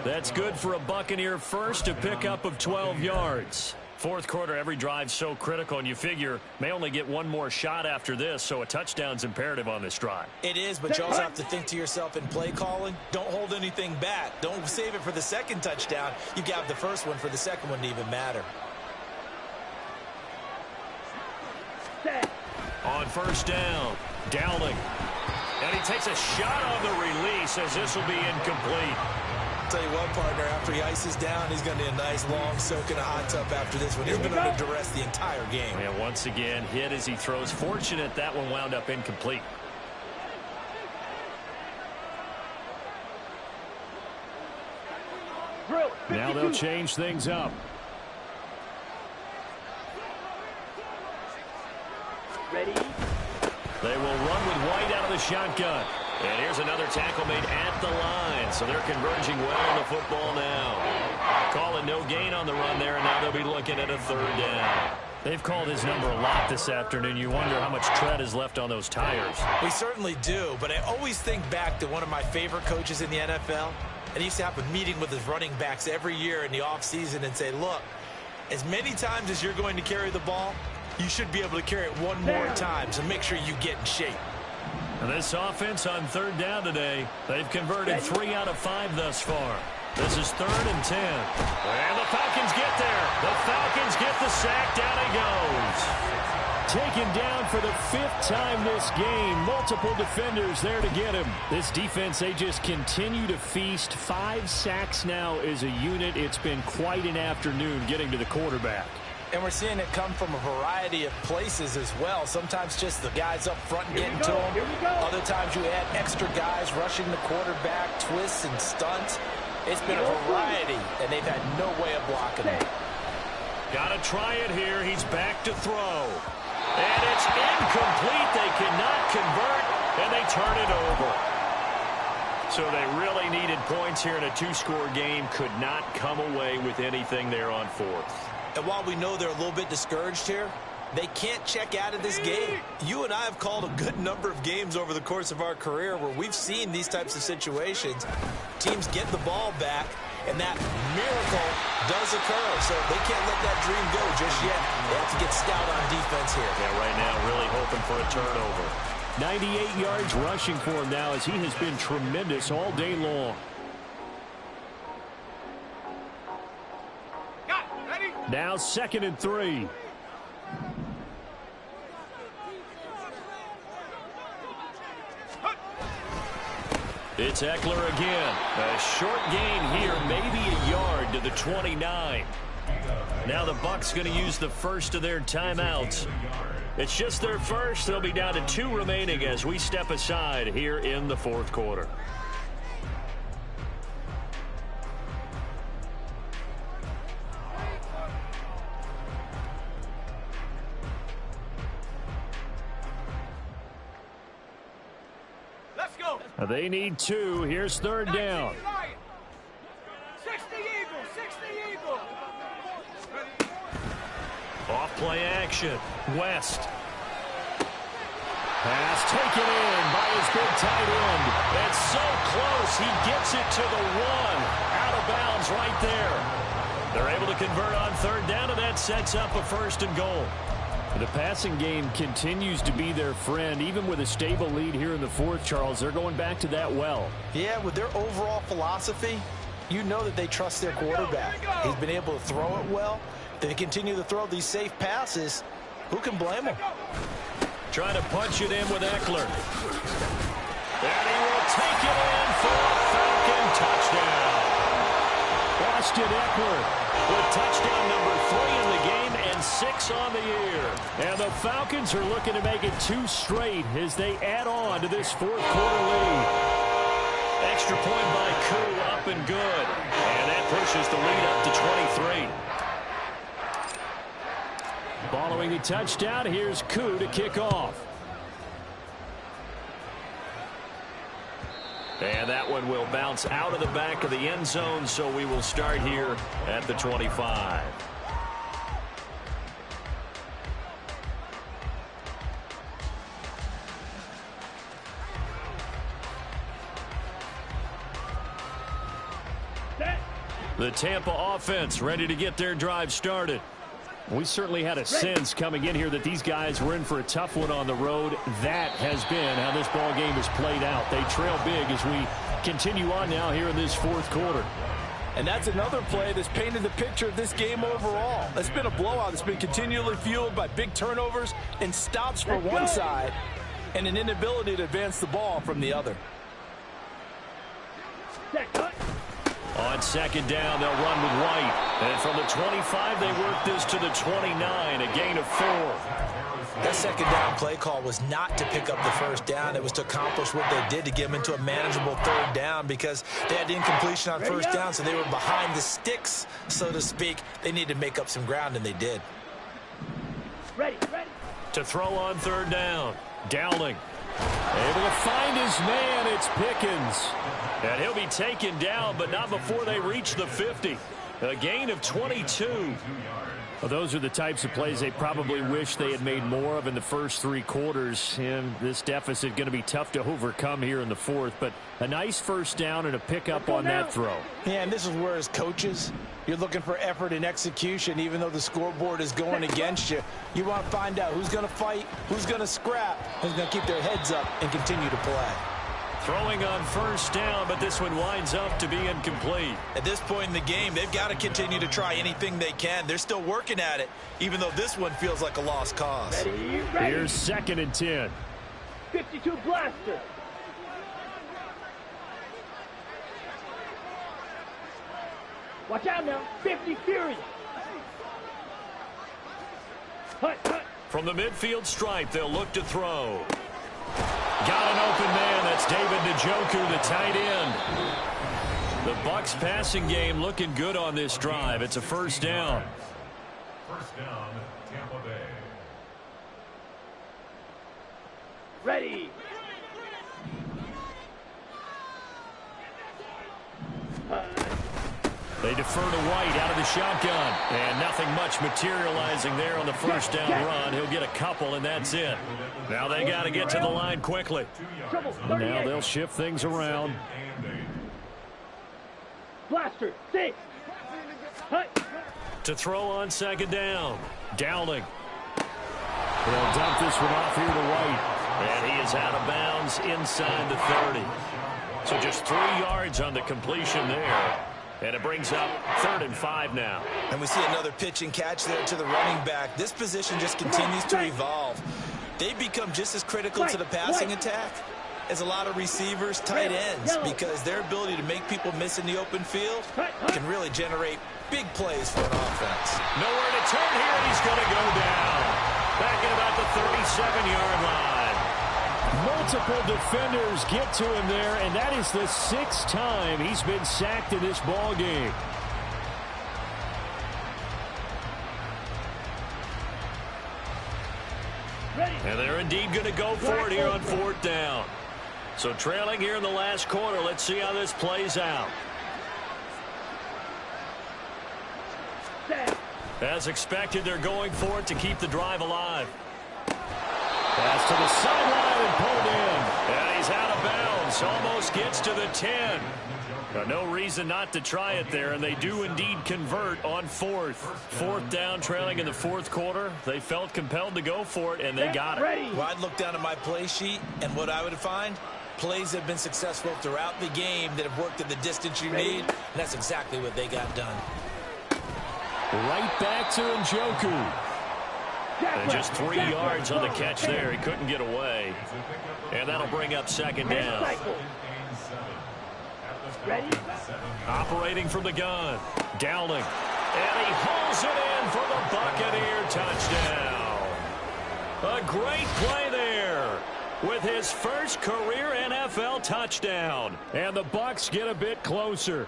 That's good for a Buccaneer first, a pickup of 12 yards. Fourth quarter, every drive's so critical, and you figure may only get one more shot after this, so a touchdown's imperative on this drive. It is, but you also have to think to yourself in play calling, don't hold anything back. Don't save it for the second touchdown. You got the first one for the second one to even matter. On first down, Dowling. And he takes a shot on the release as this will be incomplete. I'll tell you what, partner, after he ices down, he's going to need a nice long soak in a hot tub after this one. He's been under duress the entire game. And once again, hit as he throws. Fortunate that one wound up incomplete. Now they'll change things up. Ready? They will run with White out of the shotgun. And here's another tackle made at the line. So they're converging well on the football now. Call it no gain on the run there, and now they'll be looking at a third down. They've called his number a lot this afternoon. You wonder how much tread is left on those tires. We certainly do, but I always think back to one of my favorite coaches in the NFL. And he used to have a meeting with his running backs every year in the offseason and say, look, as many times as you're going to carry the ball, you should be able to carry it one more time, so make sure you get in shape. And this offense on third down today, they've converted 3 out of 5 thus far. This is 3rd and 10. And the Falcons get there. The Falcons get the sack. Down he goes. Taken down for the 5th time this game. Multiple defenders there to get him. This defense, they just continue to feast. 5 sacks now as a unit. It's been quite an afternoon getting to the quarterback. And we're seeing it come from a variety of places as well. Sometimes just the guys up front getting to him. Other times you add extra guys rushing the quarterback, twists and stunts. It's been a variety, and they've had no way of blocking it. Got to try it here. He's back to throw. And it's incomplete. They cannot convert, and they turn it over. So they really needed points here in a 2-score game. Could not come away with anything there on 4th. And while we know they're a little bit discouraged here, they can't check out of this game. You and I have called a good number of games over the course of our career where we've seen these types of situations. Teams get the ball back, and that miracle does occur. So they can't let that dream go just yet. They have to get stout on defense here. Yeah, right now really hoping for a turnover. 98 yards rushing for him now as he has been tremendous all day long. Now 2nd and 3. It's Eckler again. A short gain here, maybe a yard to the 29. Now the Bucs going to use the first of their timeouts. It's just their first. They'll be down to 2 remaining as we step aside here in the 4th quarter. They need 2. Here's 3rd down. 60 Eagle. Off play action. West. Pass taken in by his big tight end. That's so close. He gets it to the 1. Out of bounds right there. They're able to convert on 3rd down, and that sets up a 1st and goal. The passing game continues to be their friend. Even with a stable lead here in the 4th, Charles, they're going back to that well. Yeah, with their overall philosophy, you know that they trust their quarterback. He's been able to throw it well. They continue to throw these safe passes. Who can blame them? Trying to punch it in with Eckler. And he will take it in for a Falcon touchdown. Austin Eckler with touchdown number 3 in the game and 6 on the year. And the Falcons are looking to make it 2 straight as they add on to this 4th quarter lead. Extra point by Koo, up and good. And that pushes the lead up to 23. Following the touchdown, here's Koo to kick off. And that one will bounce out of the back of the end zone, so we will start here at the 25. The Tampa offense ready to get their drive started. We certainly had a sense coming in here that these guys were in for a tough one on the road. That has been how this ball game has played out. They trail big as we continue on now here in this fourth quarter. And that's another play that's painted the picture of this game overall. It's been a blowout that's been continually fueled by big turnovers and stops for one side and an inability to advance the ball from the other. On second down, they'll run with White. And from the 25, they work this to the 29, a gain of 4. That second down play call was not to pick up the first down. It was to accomplish what they did to get them into a manageable third down because they had incompletion on first down, so they were behind the sticks, so to speak. They needed to make up some ground, and they did. Ready. To throw on third down, Dowling. Able to find his man, it's Pickens. And he'll be taken down, but not before they reach the 50. A gain of 22. Well, those are the types of plays they probably wish they had made more of in the first three quarters. And this deficit going to be tough to overcome here in the fourth. But a nice first down and a pickup on that throw. Yeah, and this is where as coaches, you're looking for effort and execution. Even though the scoreboard is going against you, you want to find out who's going to fight, who's going to scrap, who's going to keep their heads up and continue to play. Throwing on first down, but this one winds up to be incomplete. At this point in the game, they've got to continue to try anything they can. They're still working at it, even though this one feels like a lost cause. Ready. Here's 2nd and 10. 52 blaster. Watch out now. 50 Fury. Hut. From the midfield stripe, they'll look to throw. Got an open man. That's David Njoku, the tight end. The Bucs passing game looking good on this drive. It's a first down. First down, Tampa Bay. Ready. They defer to White out of the shotgun. And nothing much materializing there on the first down run. He'll get a couple, and that's it. Now they got to get to the line quickly. Now they'll shift things around. Blaster. 6. Hut. To throw on second down, Dowling. They'll dump this one off here to White. And he is out of bounds inside the 30. So just 3 yards on the completion there. And it brings up 3rd and 5 now. And we see another pitch and catch there to the running back. This position just continues to evolve. They become just as critical to the passing attack as a lot of receivers, tight ends, because their ability to make people miss in the open field can really generate big plays for an offense. Nowhere to turn here, and he's going to go down. Back at about the 37-yard line. Multiple defenders get to him there, and that is the 6th time he's been sacked in this ball game. And they're indeed going to go for it here on 4th down. So trailing here in the last quarter, let's see how this plays out. As expected, they're going for it to keep the drive alive. Pass to the sideline and pulled in. And he's out of bounds. Almost gets to the 10. No reason not to try it there, and they do indeed convert on 4th. 4th down, trailing in the 4th quarter. They felt compelled to go for it, and they got it. Well, I'd look down at my play sheet, and what I would find, plays have been successful throughout the game that have worked at the distance you need, and that's exactly what they got done. Right back to Njoku. And just 3 yards on the catch there. He couldn't get away. And that'll bring up 2nd down. Ready? Operating from the gun, Dowling. And he hauls it in for the Buccaneer touchdown. A great play there. with his first career NFL touchdown. And the Bucs get a bit closer.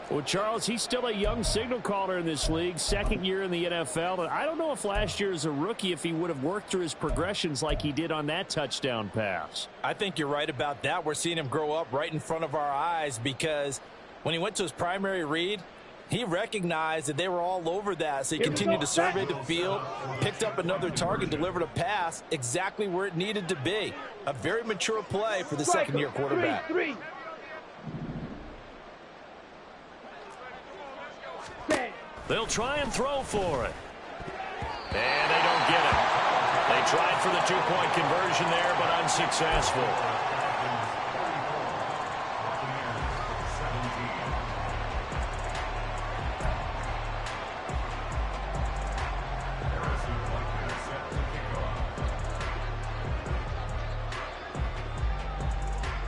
Well, Charles, he's still a young signal caller in this league, second year in the NFL. And I don't know if last year as a rookie, if he would have worked through his progressions like he did on that touchdown pass. I think you're right about that. We're seeing him grow up right in front of our eyes because when he went to his primary read, he recognized that they were all over that, so he continued to survey the field, picked up another target, delivered a pass exactly where it needed to be. A very mature play for the second-year quarterback. They'll try and throw for it. And they don't get it. They tried for the two-point conversion there, but unsuccessful.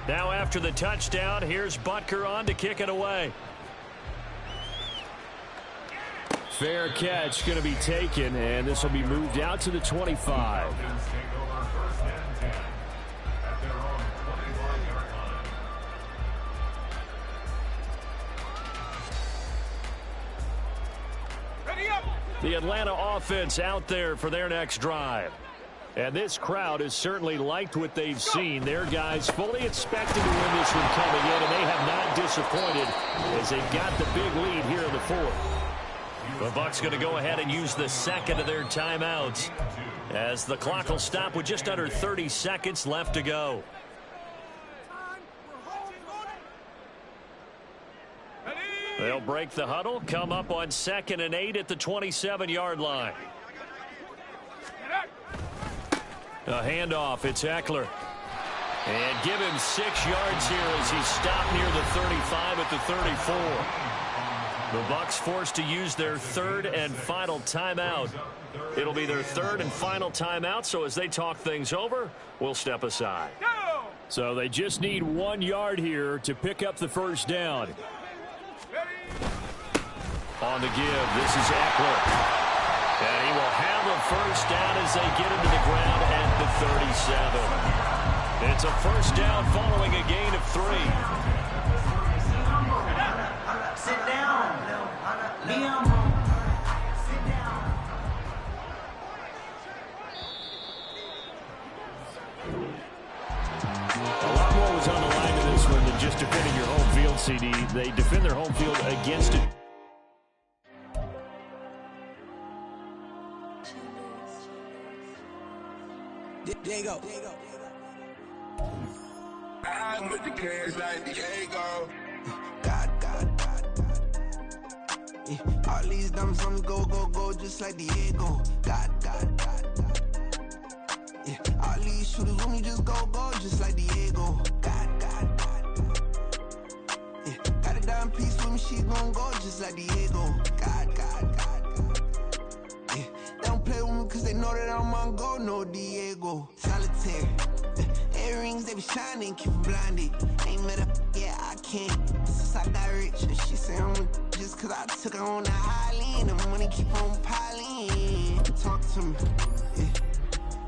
Now after the touchdown, here's Butker on to kick it away. Fair catch going to be taken, and this will be moved out to the 25. The Atlanta offense out there for their next drive. And this crowd has certainly liked what they've seen. Their guys fully expected to win this one coming in, and they have not disappointed as they got the big lead here in the fourth. The Bucs going to go ahead and use the second of their timeouts as the clock will stop with just under 30 seconds left to go. They'll break the huddle, come up on 2nd and 8 at the 27-yard line. A handoff, it's Eckler. And give him 6 yards here as he's stopped near the 35 at the 34. The Bucs forced to use their third and final timeout. It'll be their third and final timeout, so as they talk things over, we'll step aside. So they just need 1 yard here to pick up the first down. On the give, this is Eckler. And he will have a first down as they get into the ground at the 37. It's a first down following a gain of 3. Sit down. Be humble. Sit down. A lot more was on the line in this one than just defending your home field, CD. They defend their home field against it. Diego. I'm with the cash like Diego. God. Yeah, all these dumps on me go, just like Diego. God. Yeah, all these shooters on me just go, just like Diego. God. Yeah, got a dime piece with me, she gon' go just like Diego. God. Yeah, they don't play with me cause they know that I'm on go, no Diego. Solitaire. Earrings, they be shining, keep blinded. Ain't met up, yeah, I can't. Since I got rich, and she say I'm just cause I took her on the island. The money keep on piling. Talk to me, yeah.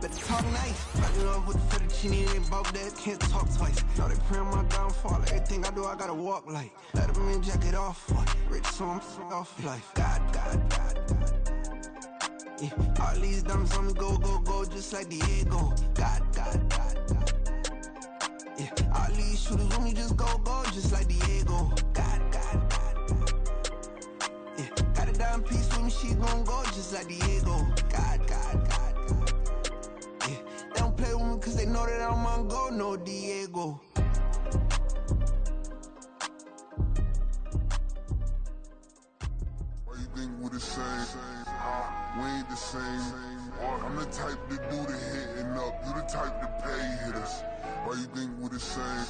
Better talk nice. Fucking up with the fettuccine, they both that can't talk twice. Know they pray on my downfall. Everything I do, I gotta walk like. Let them in, jacket off. Rich, so I'm off life. God. Yeah, all these dumps on me go, just like Diego. God. Yeah, all these shooters on me just go, just like Diego. God. Yeah, got a dime piece with me, she gon' go just like Diego. God. Yeah, they don't play with me cause they know that I'm on go, no Diego. Why you think we the same? We ain't the same. I'm the type to do the hitting up. You the type to pay hitters. Why you think we the same?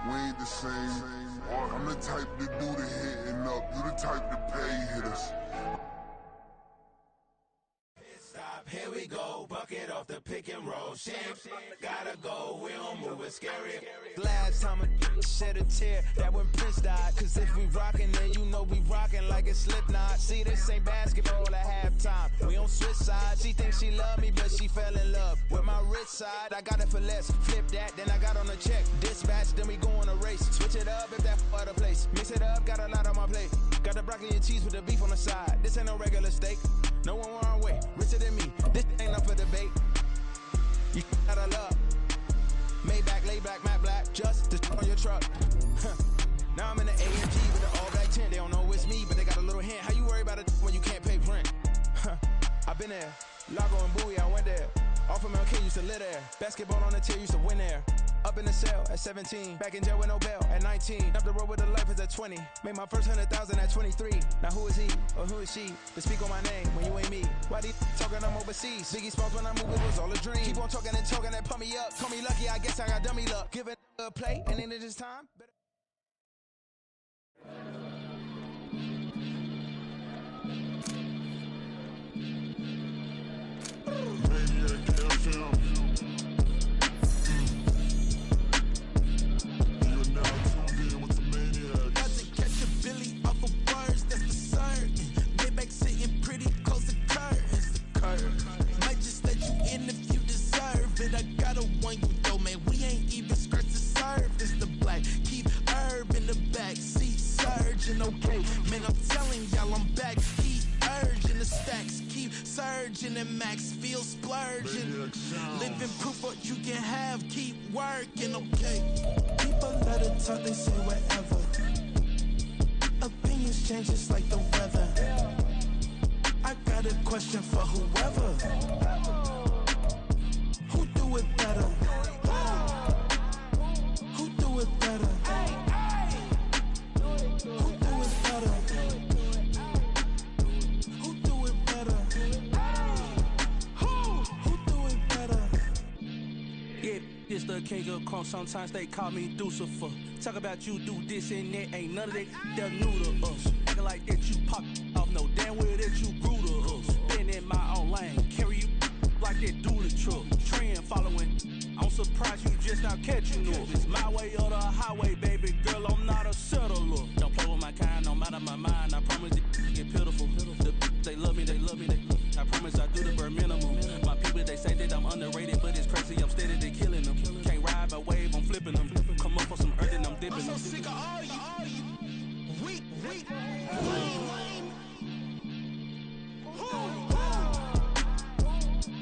We ain't the same. I'm the type to do the hitting up. You the type to pay hitters. top, here we go. Bucket off the pick and roll. Shit, gotta go, we don't move it scary. Last time a shed a tear, that when Prince died. Cause if we rockin', then you know we rockin' like it's Slipknot. See, this ain't basketball at halftime. We on switch sides. She thinks she love me, but she fell in love with my rich side. I got it for less. Flip that, then I got on a check. Dispatch, then we go on a race. Switch it up if that other place. Mix it up, got a lot on my plate. Got the broccoli and cheese with the beef on the side. This ain't no regular steak. No one wrong way, richer than me. This ain't up for debate. You gotta love. Maybach, lay back, matte black, just to on your truck. Now I'm in the AMG with the all black tent. They don't know it's me, but they got a little hint. How you worry about it when you can't pay rent? I've been there. Lago and Bowie, I went there. Off of MLK, used to live there. Basketball on the tier, used to win there. Up in the cell at 17. Back in jail with no bail at 19. Up the road with the life is at 20. Made my first 100,000 at 23. Now who is he or who is she to speak on my name when you ain't me? Why they talking I'm overseas? Biggie Smalls when I move, it was all a dream. Keep on talking and talking and pump me up. Call me lucky, I guess I got dummy luck. Give it a play and then it is time. Might just let you in if you deserve it. I got a one you though, man. We ain't even scratched the surface. The black keep herb in the back seat surging. Okay, man, I'm telling y'all I'm back. Keep urging the stacks, keep surging and max feel splurging. Living proof what you can have. Keep working, okay. People let it talk, they say whatever. Opinions change just like the weather. I got a question for whoever. Who do it better? Who do it better? Who do it better? Who do it better? Who do it better? Yeah, this the king of crunk. Sometimes they call me Lucifer. Talk about you do this and that. Ain't none of that they're new to us. Acting like that you pop off. No damn well that you grew to us. Been in my own lane. Carry you like that do the truck. Trend following. I'm surprised you just not catching up. It's my way or the highway, baby girl. I'm not a settler. Don't play with my kind, no matter my mind. I promise it get pitiful. They love me, they love me. I promise I do the bare minimum. My people, they say that I'm underrated, but it's crazy. I'm steady, they killing them. Can't ride my wave, I'm flipping them. Come up for some earth and I'm dipping them. I'm so sick of all you. Weak.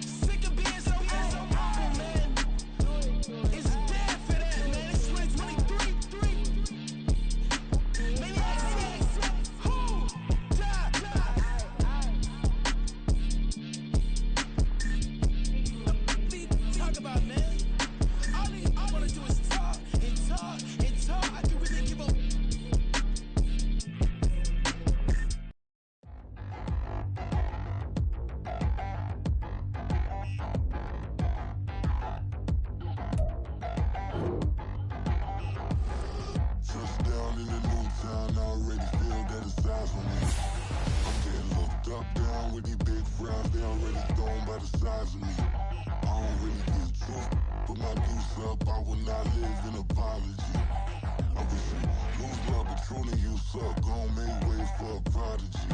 Sick of being so humble, man. It's dead for that, man. It's 2023. Maybe who? Talk about, man. All I wanna do is talk and talk and talk. I can really give up. Touchdown in the new town, I already feel that it's eyes on me. I'm getting looked up, down with these big frowns, they already thrown by the size of me. I don't really get truth, put my deuce up, I will not live in apology. I wish you lose love, but truly you suck, gon' make way for a prodigy.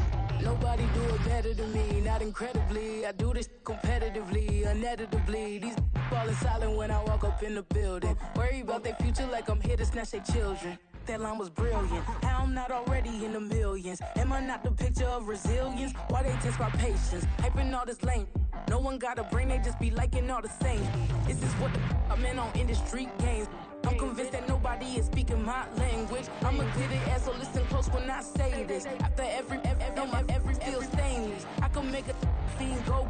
Nobody do it better than me, not incredibly. I do this competitively, uneditably. These falling silent when I walk up in the building. Worry about their future like I'm here to snatch their children. That line was brilliant. How I'm not already in the millions? Am I not the picture of resilience? Why they test my patience? Hyping all this lame. No one got a brain, they just be liking all the same. This is what the I'm in on industry games. I'm convinced that nobody is speaking my language. I'm a good ass, so listen close when I say this. After every feel stainless. I can make a fiend go.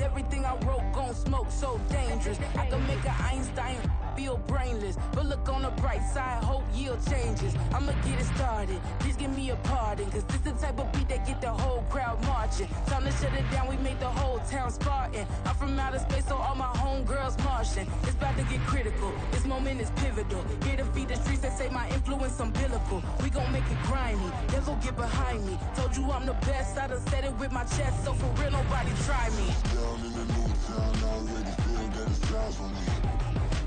Everything I wrote gon' smoke, so dangerous. I can make an Einstein feel brainless. But look on the bright side, hope yield changes. I'ma get it started, please give me a pardon. Cause this the type of beat that get the whole crowd marching. Time to shut it down, we made the whole town Spartan. I'm from outer space, so all my homegirls Martian. It's about to get critical. This moment is pivotal. Here to feed the streets that say my influence umbilical. We gon' make it grimy, then go get behind me. Told you I'm the best, I done said it with my chest, so for real nobody try me. Down in the new town, I already feel that it's eyes on me.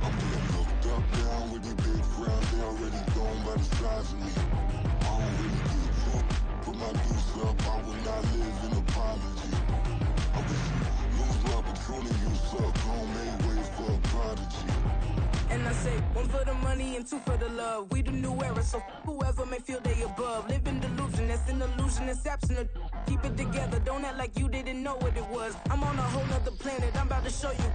I'm getting looked up, down with the big crowd, they already gone by the size of me. I don't really give a fuck, put my deuce up, I will not live in apology. I wish you lose love, but truly you suck, home made way for a prodigy. And I say, one for the money and two for the love. We the new era, so whoever may feel they above. Live in delusion, that's an illusion, it's absent. Keep it together, don't act like you didn't know what it was. I'm on a whole nother planet, I'm about to show you.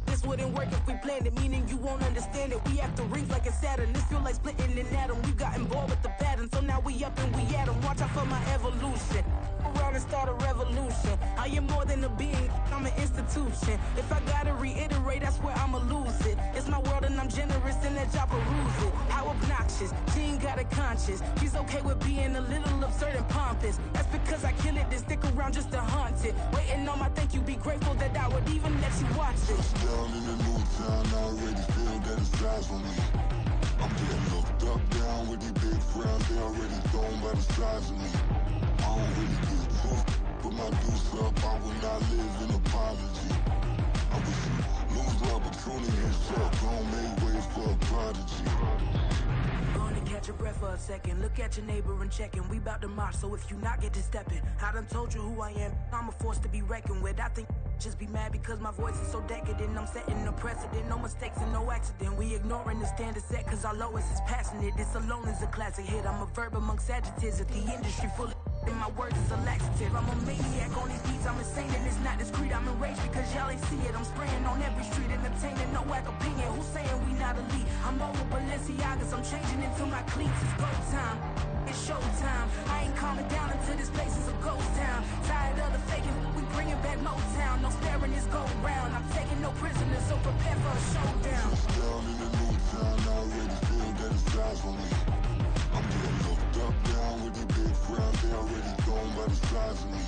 This wouldn't work if we planned it, meaning you won't understand it. We have to rings like a Saturn, this feel like splitting an atom. We got involved with the pattern, so now we up and we at 'em. Watch out for my evolution. Around and start a revolution. I am more than a being, I'm an institution. If I gotta reiterate, that's where I'ma lose it. It's my world and I'm generous in that y'all peruse it. How obnoxious, she ain't got a conscience. She's okay with being a little absurd and pompous. That's because I kill it, then stick around just to haunt it. Waiting on my thank you, be grateful that I would even let you watch it. Down in the new town, I already feel that it's eyes on me. I'm getting looked up, down with the big crowd, they already gone by the size of me. I don't really give a fuck, put my deuce up, I will not live in apology. I wish you lose love, but truly you suck, home made way for a prodigy. Gonna catch your breath for a second. Look at your neighbor and check in. We bout to march, so if you not get to stepping, I done told you who I am. I'm a force to be reckoned with. I think just be mad because my voice is so decadent. I'm setting a precedent, no mistakes and no accident. We ignoring the standard set cause our lowest is passionate. This alone is a classic hit. I'm a verb amongst adjectives at the industry full of and my words is a laxative. I'm a maniac on these beats, I'm insane and it's not discreet. I'm enraged because y'all ain't see it. I'm spraying on every street, entertaining, no whack opinion. Who's saying we not elite? I'm over Balenciagas, I'm changing into my cleats. It's go time, it's show time. I ain't calming down until this place is a ghost town. Tired of the faking, we bringing back Motown. No sparing this go round. I'm taking no prisoners, so prepare for a showdown. Down in the new town, I already feel that it's eyes on me. I'm getting looked up, down with the big crowd, they already gone by the size of me.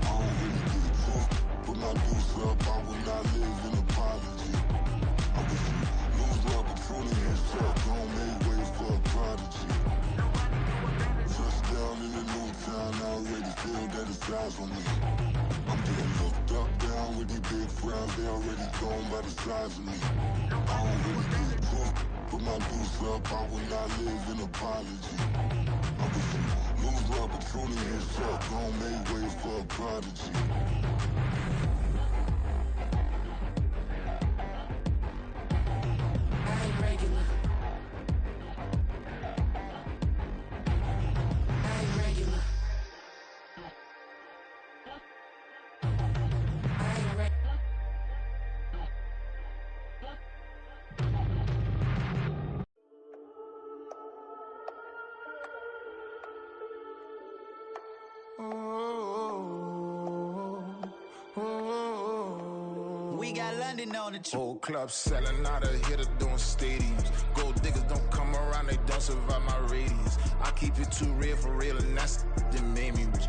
I don't really give a fuck, put my deuce up, I will not live in apology. I wish you lose love, but truly you suck, home made way for a prodigy. Touchdown in the new town, I already feel that it's eyes on me. I'm getting looked up, down with the big crowd, they already gone by the size of me. I don't really give a fuck, put my deuce up, I will not live in apology. I wish you lose love, but truly you suck, home made way for a prodigy. I ain't regular. I ain't regular. I ain't regular. We got London on the Whole club selling out of hitter doing stadiums. Gold diggers don't come around, they don't survive my radius. I keep it too real for real, and that's that made me rich.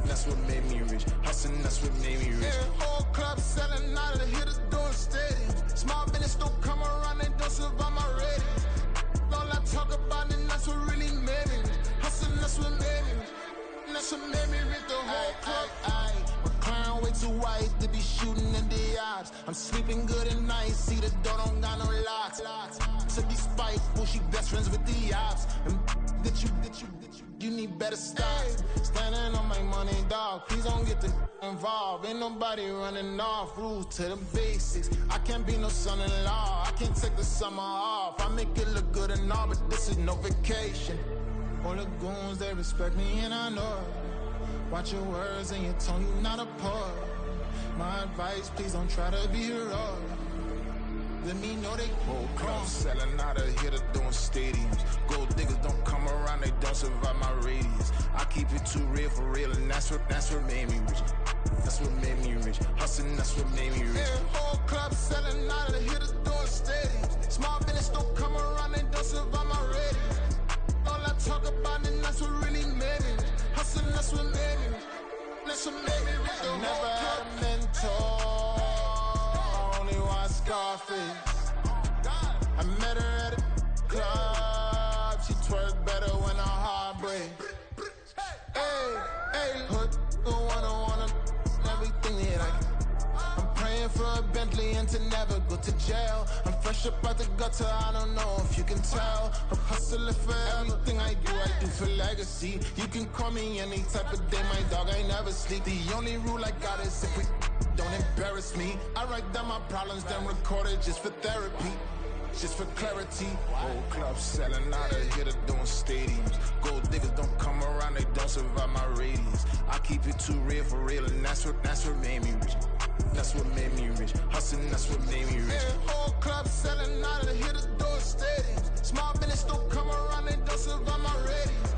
That's what made me rich. Hustling, that's what made me rich. Yeah, whole club selling out of hitters doing stadiums. Small business don't come around, they don't survive my radius. All I talk about, and that's what really made me rich. Hustling, that's what made me rich. That's what made me rich. The whole club. Clown way too white to be shooting in the eyes. I'm sleeping good at night, see the door don't got no locks. To be spiteful, she best friends with the ops. And that you need better stop. Standing on my money, dog. Please don't get the involved. Ain't nobody running off. Rules to the basics. I can't be no son-in-law. I can't take the summer off. I make it look good and all, but this is no vacation. All the goons, they respect me and I know it. Watch your words and your tone, you not a poet. My advice, please don't try to be heroic. Let me know they whole club selling out of hitter doing stadiums. Gold diggers don't come around, they don't survive my radius. I keep it too real for real, and that's what made me rich. That's what made me rich. Hustling, that's what made me rich. Yeah, whole club selling out of hitters doing stadiums. Small business don't come around, they don't survive my radius. All I talk about, and that's what really made me rich. Hustling, that's what made me rich. That's what made me rich. I never had a mentor. I only watch Scarface. hustling for a Bentley and to never go to jail. I'm fresh up out the gutter, I don't know if you can tell. I'm hustling for everything I do for legacy. You can call me any type of day, my dog, I never sleep. The only rule I got is if we don't embarrass me. I write down my problems, then record it just for therapy. Just for clarity, whole club selling out of here to doing stadiums. Gold diggers don't come around, they don't survive my radius. I keep it too real for real, and that's what made me rich. That's what made me rich. Hustling, that's what made me rich. Yeah, whole club selling out of here to doing stadiums. Small business don't come around, they don't survive my radius.